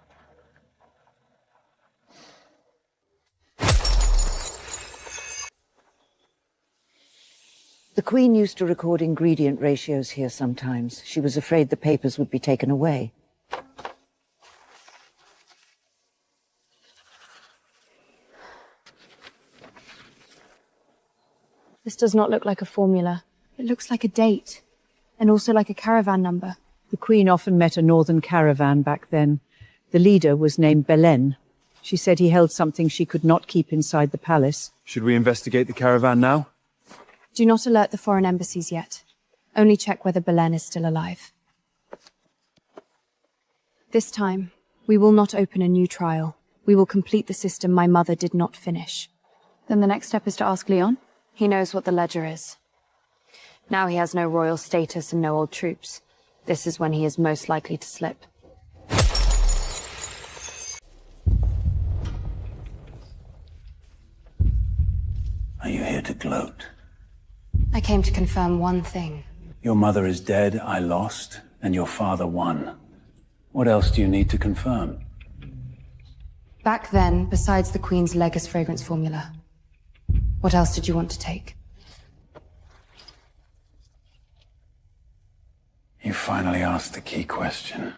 The Queen used to record ingredient ratios here sometimes. She was afraid the papers would be taken away. This does not look like a formula. It looks like a date, and also like a caravan number. The Queen often met a northern caravan back then. The leader was named Belen. She said he held something she could not keep inside the palace. Should we investigate the caravan now? Do not alert the foreign embassies yet. Only check whether Belen is still alive. This time, we will not open a new trial. We will complete the system my mother did not finish. Then the next step is to ask Leon. He knows what the ledger is. Now he has no royal status and no old troops. This is when he is most likely to slip. Are you here to gloat? I came to confirm one thing. Your mother is dead, I lost, and your father won. What else do you need to confirm? Back then, besides the Queen's Legis fragrance formula, what else did you want to take? You finally asked the key question.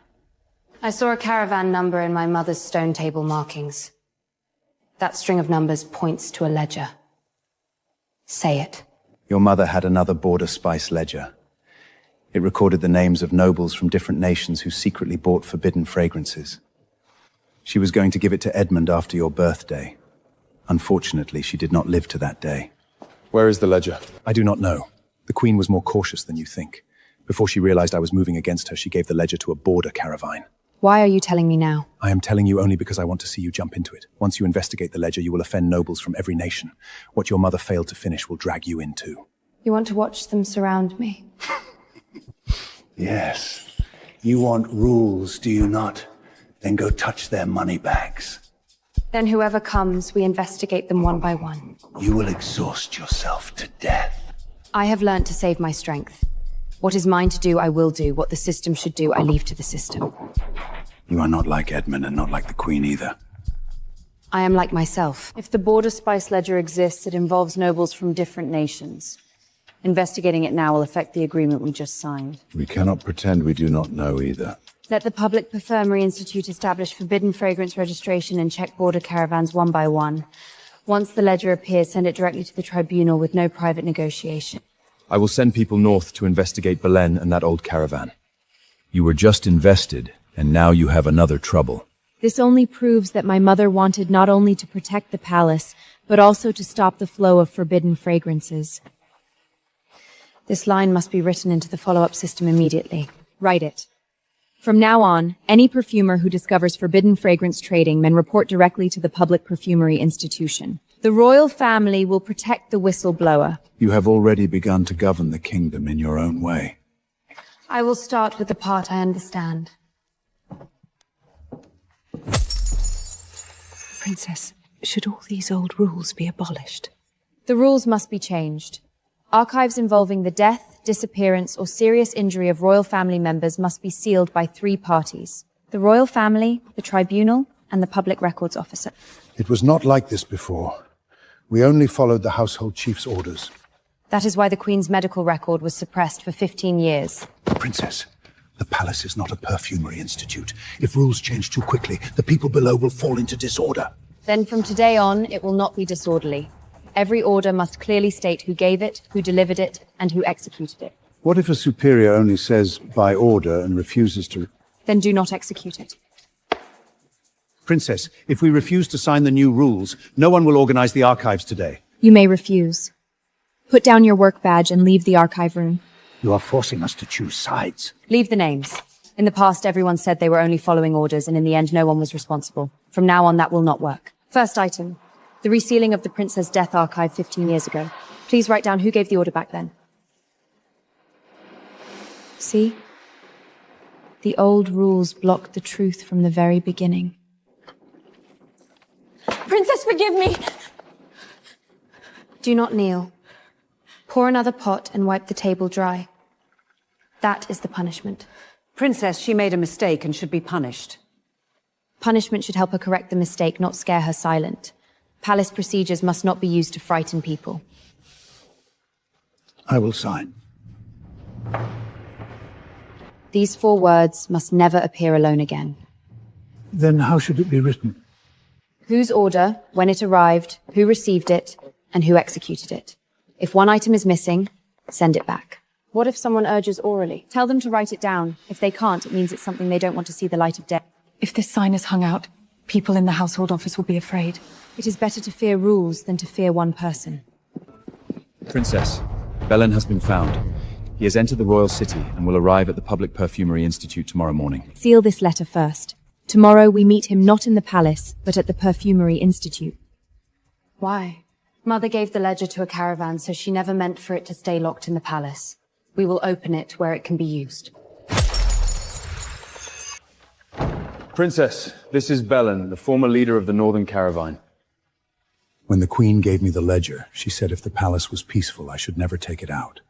I saw a caravan number in my mother's stone table markings. That string of numbers points to a ledger. Say it. Your mother had another border spice ledger. It recorded the names of nobles from different nations who secretly bought forbidden fragrances. She was going to give it to Edmund after your birthday. Unfortunately, she did not live to that day. Where is the ledger? I do not know. The Queen was more cautious than you think. Before she realized I was moving against her, she gave the ledger to a border caravan. Why are you telling me now? I am telling you only because I want to see you jump into it. Once you investigate the ledger, you will offend nobles from every nation. What your mother failed to finish will drag you in too. You want to watch them surround me? Yes. You want rules, do you not? Then go touch their money bags. Then whoever comes, we investigate them one by one. You will exhaust yourself to death. I have learnt to save my strength. What is mine to do, I will do. What the system should do, I leave to the system. You are not like Edmund and not like the Queen either. I am like myself. If the border spice ledger exists, it involves nobles from different nations. Investigating it now will affect the agreement we just signed. We cannot pretend we do not know either. Let the Public Perfumery Institute establish forbidden fragrance registration and check border caravans one by one. Once the ledger appears, send it directly to the tribunal with no private negotiation. I will send people north to investigate Belen and that old caravan. You were just invested, and now you have another trouble. This only proves that my mother wanted not only to protect the palace, but also to stop the flow of forbidden fragrances. This line must be written into the follow-up system immediately. Write it. From now on, any perfumer who discovers forbidden fragrance trading may report directly to the Public Perfumery Institution. The royal family will protect the whistleblower. You have already begun to govern the kingdom in your own way. I will start with the part I understand. Princess, should all these old rules be abolished? The rules must be changed. Archives involving the death, disappearance, or serious injury of royal family members must be sealed by 3 parties: the royal family, the tribunal, and the public records officer. It was not like this before. We only followed the household chief's orders. That is why the Queen's medical record was suppressed for 15 years. Princess, the palace is not a perfumery institute. If rules change too quickly, the people below will fall into disorder. Then from today on, it will not be disorderly. Every order must clearly state who gave it, who delivered it, and who executed it. What if a superior only says by order and refuses to... Then do not execute it. Princess, if we refuse to sign the new rules, no one will organize the archives today. You may refuse. Put down your work badge and leave the archive room. You are forcing us to choose sides. Leave the names. In the past, everyone said they were only following orders, and in the end, no one was responsible. From now on, that will not work. First item. The resealing of the Princess' death archive 15 years ago. Please write down who gave the order back then. See? The old rules blocked the truth from the very beginning. Princess, forgive me! Do not kneel. Pour another pot and wipe the table dry. That is the punishment. Princess, she made a mistake and should be punished. Punishment should help her correct the mistake, not scare her silent. Palace procedures must not be used to frighten people. I will sign. These 4 words must never appear alone again. Then how should it be written? Whose order, when it arrived, who received it, and who executed it. If one item is missing, send it back. What if someone urges orally? Tell them to write it down. If they can't, it means it's something they don't want to see the light of day. If this sign is hung out, people in the household office will be afraid. It is better to fear rules than to fear one person. Princess, Belen has been found. He has entered the royal city and will arrive at the Public Perfumery Institute tomorrow morning. Seal this letter first. Tomorrow we meet him not in the palace, but at the Perfumery Institute. Why? Mother gave the ledger to a caravan, so she never meant for it to stay locked in the palace. We will open it where it can be used. Princess, this is Belen, the former leader of the Northern Caravan. When the Queen gave me the ledger, she said if the palace was peaceful, I should never take it out.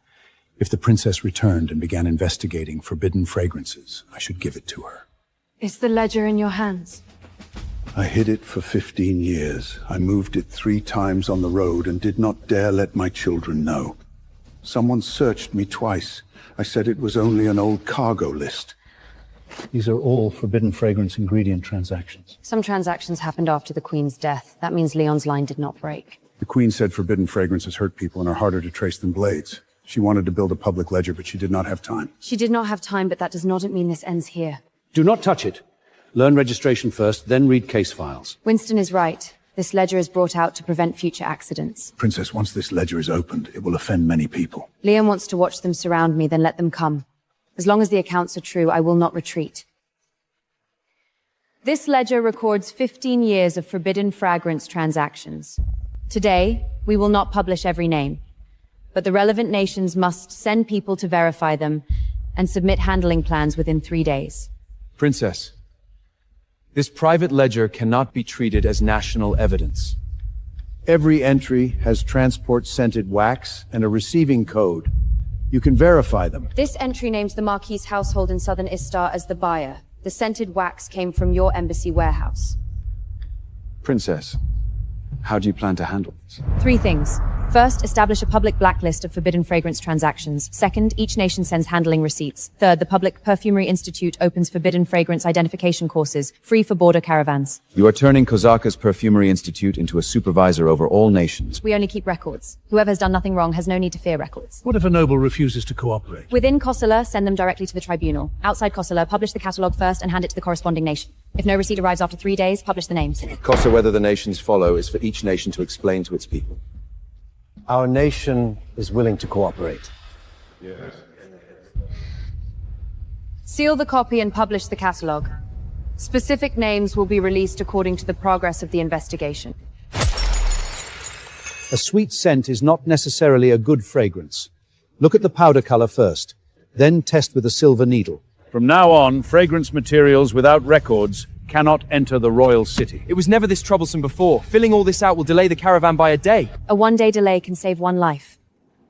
If the princess returned and began investigating forbidden fragrances, I should give it to her. Is the ledger in your hands? I hid it for 15 years. I moved it 3 times on the road and did not dare let my children know. Someone searched me twice. I said it was only an old cargo list. These are all forbidden fragrance ingredient transactions. Some transactions happened after the Queen's death. That means Leon's line did not break. The Queen said forbidden fragrances hurt people and are harder to trace than blades. She wanted to build a public ledger, but she did not have time. She did not have time, but that does not mean this ends here. Do not touch it. Learn registration first, then read case files. Winston is right. This ledger is brought out to prevent future accidents. Princess, once this ledger is opened, it will offend many people. Leon wants to watch them surround me, then let them come. As long as the accounts are true, I will not retreat. This ledger records 15 years of forbidden fragrance transactions. Today, we will not publish every name, but the relevant nations must send people to verify them and submit handling plans within 3 days. Princess, this private ledger cannot be treated as national evidence. Every entry has transport-scented wax and a receiving code. You can verify them. This entry names the Marquis household in southern Istar as the buyer. The scented wax came from your embassy warehouse. Princess, how do you plan to handle this? 3 things. First, establish a public blacklist of forbidden fragrance transactions. Second, each nation sends handling receipts. Third, the Public Perfumery Institute opens forbidden fragrance identification courses, free for border caravans. You are turning Kozaka's Perfumery Institute into a supervisor over all nations. We only keep records. Whoever has done nothing wrong has no need to fear records. What if a noble refuses to cooperate? Within Kossala, send them directly to the tribunal. Outside Kossala, publish the catalogue first and hand it to the corresponding nation. If no receipt arrives after 3 days, publish the names. Kossa, whether the nations follow, is for each nation to explain to its people. Our nation is willing to cooperate. Yes. Seal the copy and publish the catalogue. Specific names will be released according to the progress of the investigation. A sweet scent is not necessarily a good fragrance. Look at the powder color first, then test with a silver needle. From now on, fragrance materials without records cannot enter the royal city. It was never this troublesome before. Filling all this out will delay the caravan by a day. A 1-day delay can save 1 life.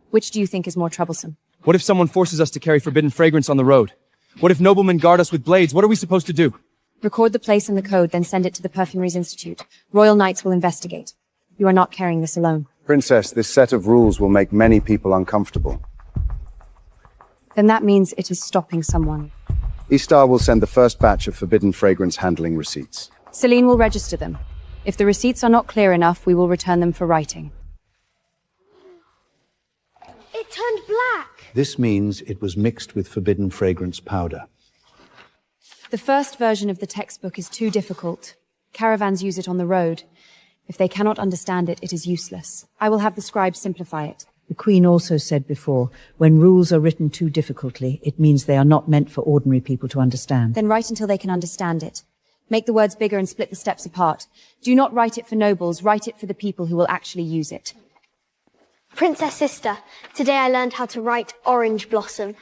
Which do you think is more troublesome? What if someone forces us to carry forbidden fragrance on the road? What if noblemen guard us with blades? What are we supposed to do? Record the place and the code, then send it to the Perfumeries Institute. Royal Knights will investigate. You are not carrying this alone. Princess, this set of rules will make many people uncomfortable. Then that means it is stopping someone. Istar will send the first batch of forbidden fragrance handling receipts. Celine will register them. If the receipts are not clear enough, we will return them for writing. It turned black. This means it was mixed with forbidden fragrance powder. The first version of the textbook is too difficult. Caravans use it on the road. If they cannot understand it, it is useless. I will have the scribes simplify it. The Queen also said before, when rules are written too difficultly, it means they are not meant for ordinary people to understand. Then write until they can understand it. Make the words bigger and split the steps apart. Do not write it for nobles, write it for the people who will actually use it. Princess Sister, today I learned how to write orange blossom.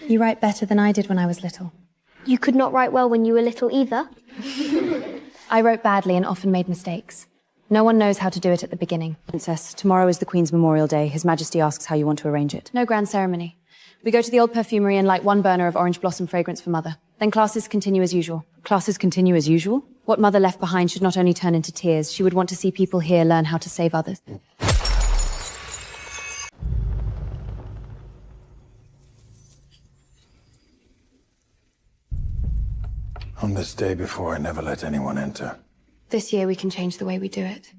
You write better than I did when I was little. You could not write well when you were little either. I wrote badly and often made mistakes. No one knows how to do it at the beginning. Princess, tomorrow is the Queen's Memorial Day. His Majesty asks how you want to arrange it. No grand ceremony. We go to the old perfumery and light 1 burner of orange blossom fragrance for Mother. Then classes continue as usual. Classes continue as usual? What Mother left behind should not only turn into tears, she would want to see people here learn how to save others. On this day before, I never let anyone enter. This year we can change the way we do it.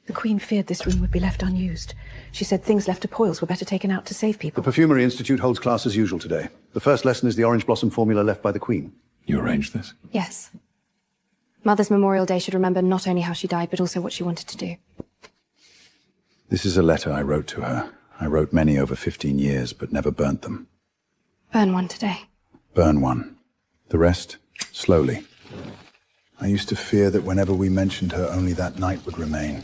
The Queen feared this room would be left unused. She said things left to Poils were better taken out to save people. The Perfumery Institute holds class as usual today. The first lesson is the orange blossom formula left by the Queen. You arranged this? Yes. Mother's Memorial Day should remember not only how she died, but also what she wanted to do. This is a letter I wrote to her. I wrote many over 15 years, but never burnt them. Burn one today. Burn one. The rest, slowly. I used to fear that whenever we mentioned her, only that night would remain.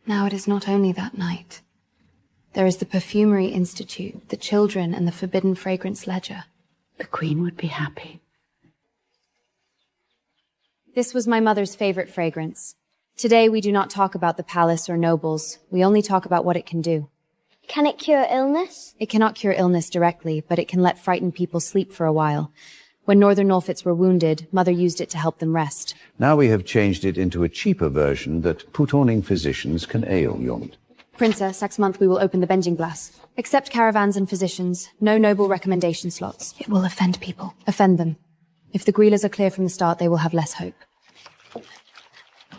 Now it is not only that night. There is the Perfumery Institute, the children, and the Forbidden Fragrance Ledger. The Queen would be happy. This was my mother's favorite fragrance. Today we do not talk about the palace or nobles. We only talk about what it can do. Can it cure illness? It cannot cure illness directly, but it can let frightened people sleep for a while. When Northern Norfits were wounded, Mother used it to help them rest. Now we have changed it into a cheaper version that put-owning physicians can ale, Jund. Princess, next month we will open the bending glass. Accept caravans and physicians. No noble recommendation slots. It will offend people. Offend them. If the Greelers are clear from the start, they will have less hope.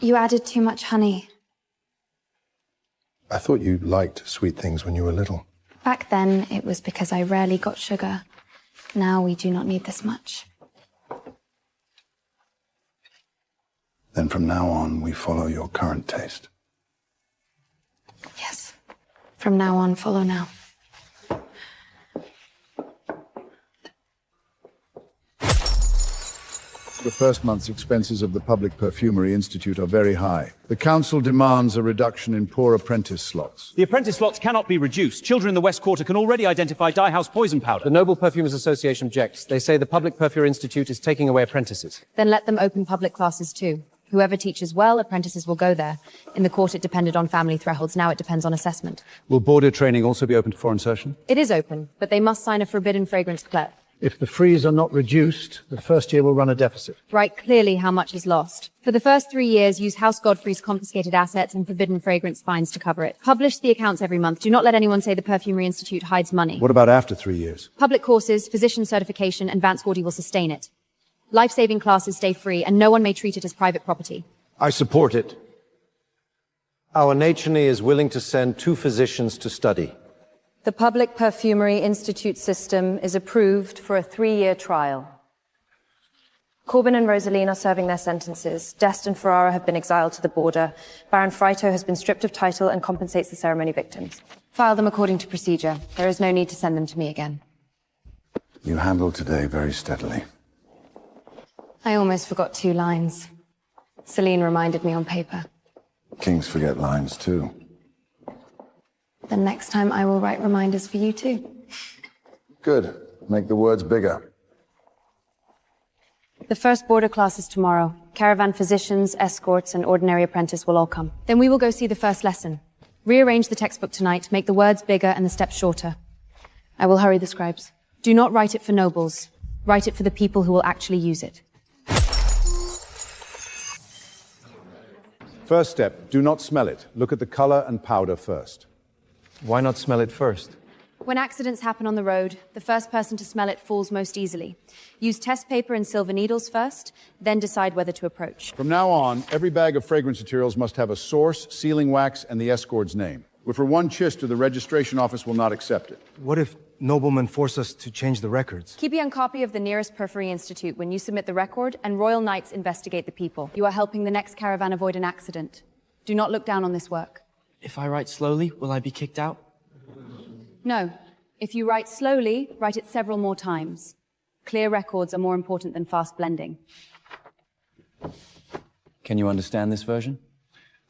You added too much honey. I thought you liked sweet things when you were little. Back then, it was because I rarely got sugar. Now we do not need this much. Then from now on, we follow your current taste. Yes. From now on, follow now. The first month's expenses of the Public Perfumery Institute are very high. The council demands a reduction in poor apprentice slots. The apprentice slots cannot be reduced. Children in the West Quarter can already identify dye-house poison powder. The Noble Perfumers Association objects. They say the Public Perfumery Institute is taking away apprentices. Then let them open public classes too. Whoever teaches well, apprentices will go there. In the court, it depended on family thresholds. Now it depends on assessment. Will border training also be open to foreign insertion? It is open, but they must sign a forbidden fragrance clerk. If the frees are not reduced, the first year will run a deficit. Write clearly how much is lost. For the first 3 years, use House Godfrey's confiscated assets and forbidden fragrance fines to cover it. Publish the accounts every month. Do not let anyone say the Perfumery Institute hides money. What about after 3 years? Public courses, physician certification, and Vance Gordy will sustain it. Life-saving classes stay free, and no one may treat it as private property. I support it. Our Nachany is willing to send 2 physicians to study. The Public Perfumery Institute system is approved for a 3-year trial. Corbin and Rosaline are serving their sentences. Dest and Ferrara have been exiled to the border. Baron Frito has been stripped of title and compensates the ceremony victims. File them according to procedure. There is no need to send them to me again. You handled today very steadily. I almost forgot 2 lines. Celine reminded me on paper. Kings forget lines too. Then next time I will write reminders for you too. Good. Make the words bigger. The first border class is tomorrow. Caravan physicians, escorts, and ordinary apprentice will all come. Then we will go see the first lesson. Rearrange the textbook tonight, make the words bigger and the steps shorter. I will hurry the scribes. Do not write it for nobles. Write it for the people who will actually use it. First step, do not smell it. Look at the color and powder first. Why not smell it first? When accidents happen on the road, the first person to smell it falls most easily. Use test paper and silver needles first, then decide whether to approach. From now on, every bag of fragrance materials must have a source, sealing wax, and the escort's name. If for one chister, the registration office will not accept it. What if noblemen force us to change the records? Keep a young copy of the nearest Perfumery Institute when you submit the record, and Royal Knights investigate the people. You are helping the next caravan avoid an accident. Do not look down on this work. If I write slowly, will I be kicked out? No. If you write slowly, write it several more times. Clear records are more important than fast blending. Can you understand this version?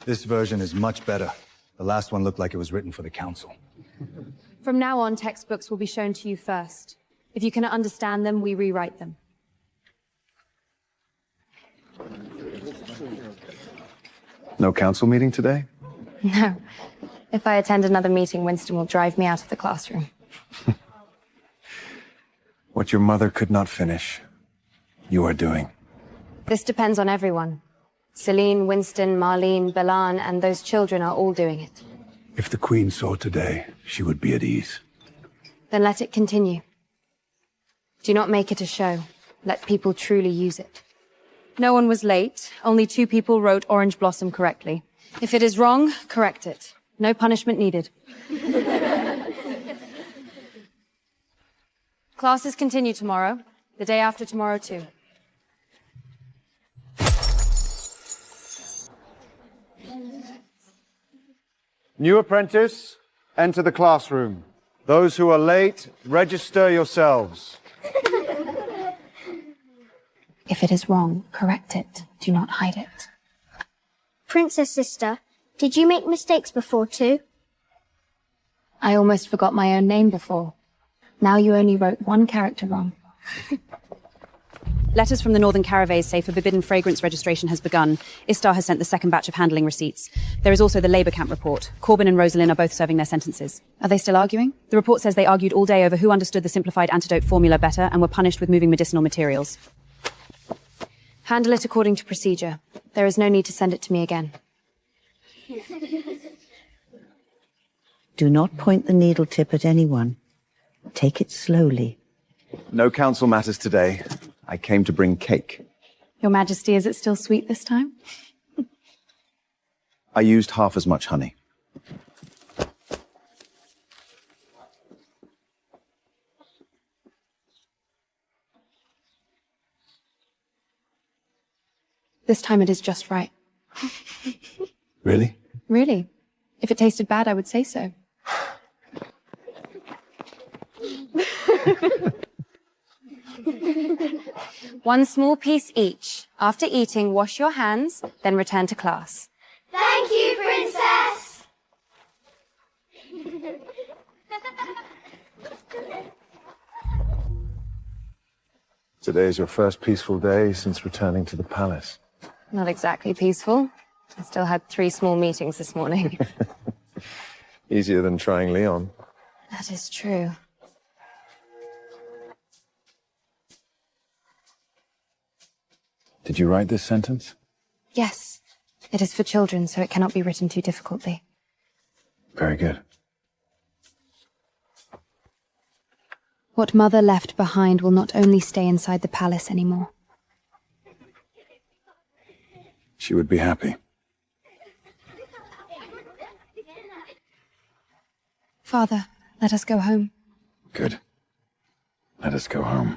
This version is much better. The last one looked like it was written for the council. From now on, textbooks will be shown to you first. If you cannot understand them, we rewrite them. No council meeting today? No. If I attend another meeting, Winston will drive me out of the classroom. What your mother could not finish, you are doing. This depends on everyone. Celine, Winston, Marlene, Belan, and those children are all doing it. If the Queen saw today, she would be at ease. Then let it continue. Do not make it a show. Let people truly use it. No one was late. Only 2 people wrote Orange Blossom correctly. If it is wrong, correct it. No punishment needed. Classes continue tomorrow. The day after tomorrow, too. New apprentice, enter the classroom. Those who are late, register yourselves. If it is wrong, correct it. Do not hide it. Princess sister, did you make mistakes before too? I almost forgot my own name before. Now you only wrote 1 character wrong. Letters from the Northern Caravans say forbidden fragrance registration has begun. Istar has sent the second batch of handling receipts. There is also the labour camp report. Corbin and Rosalind are both serving their sentences. Are they still arguing? The report says they argued all day over who understood the simplified antidote formula better and were punished with moving medicinal materials. Handle it according to procedure. There is no need to send it to me again. Do not point the needle tip at anyone. Take it slowly. No council matters today. I came to bring cake. Your Majesty, is it still sweet this time? I used half as much honey. This time it is just right. Really? Really? If it tasted bad, I would say so. One small piece each. After eating, wash your hands, then return to class. Thank you, Princess! Today is your first peaceful day since returning to the palace. Not exactly peaceful. I still had 3 small meetings this morning. Easier than trying Leon. That is true. Did you write this sentence? Yes. It is for children, so it cannot be written too difficultly. Very good. What Mother left behind will not only stay inside the palace anymore. She would be happy. Father, let us go home. Good. Let us go home.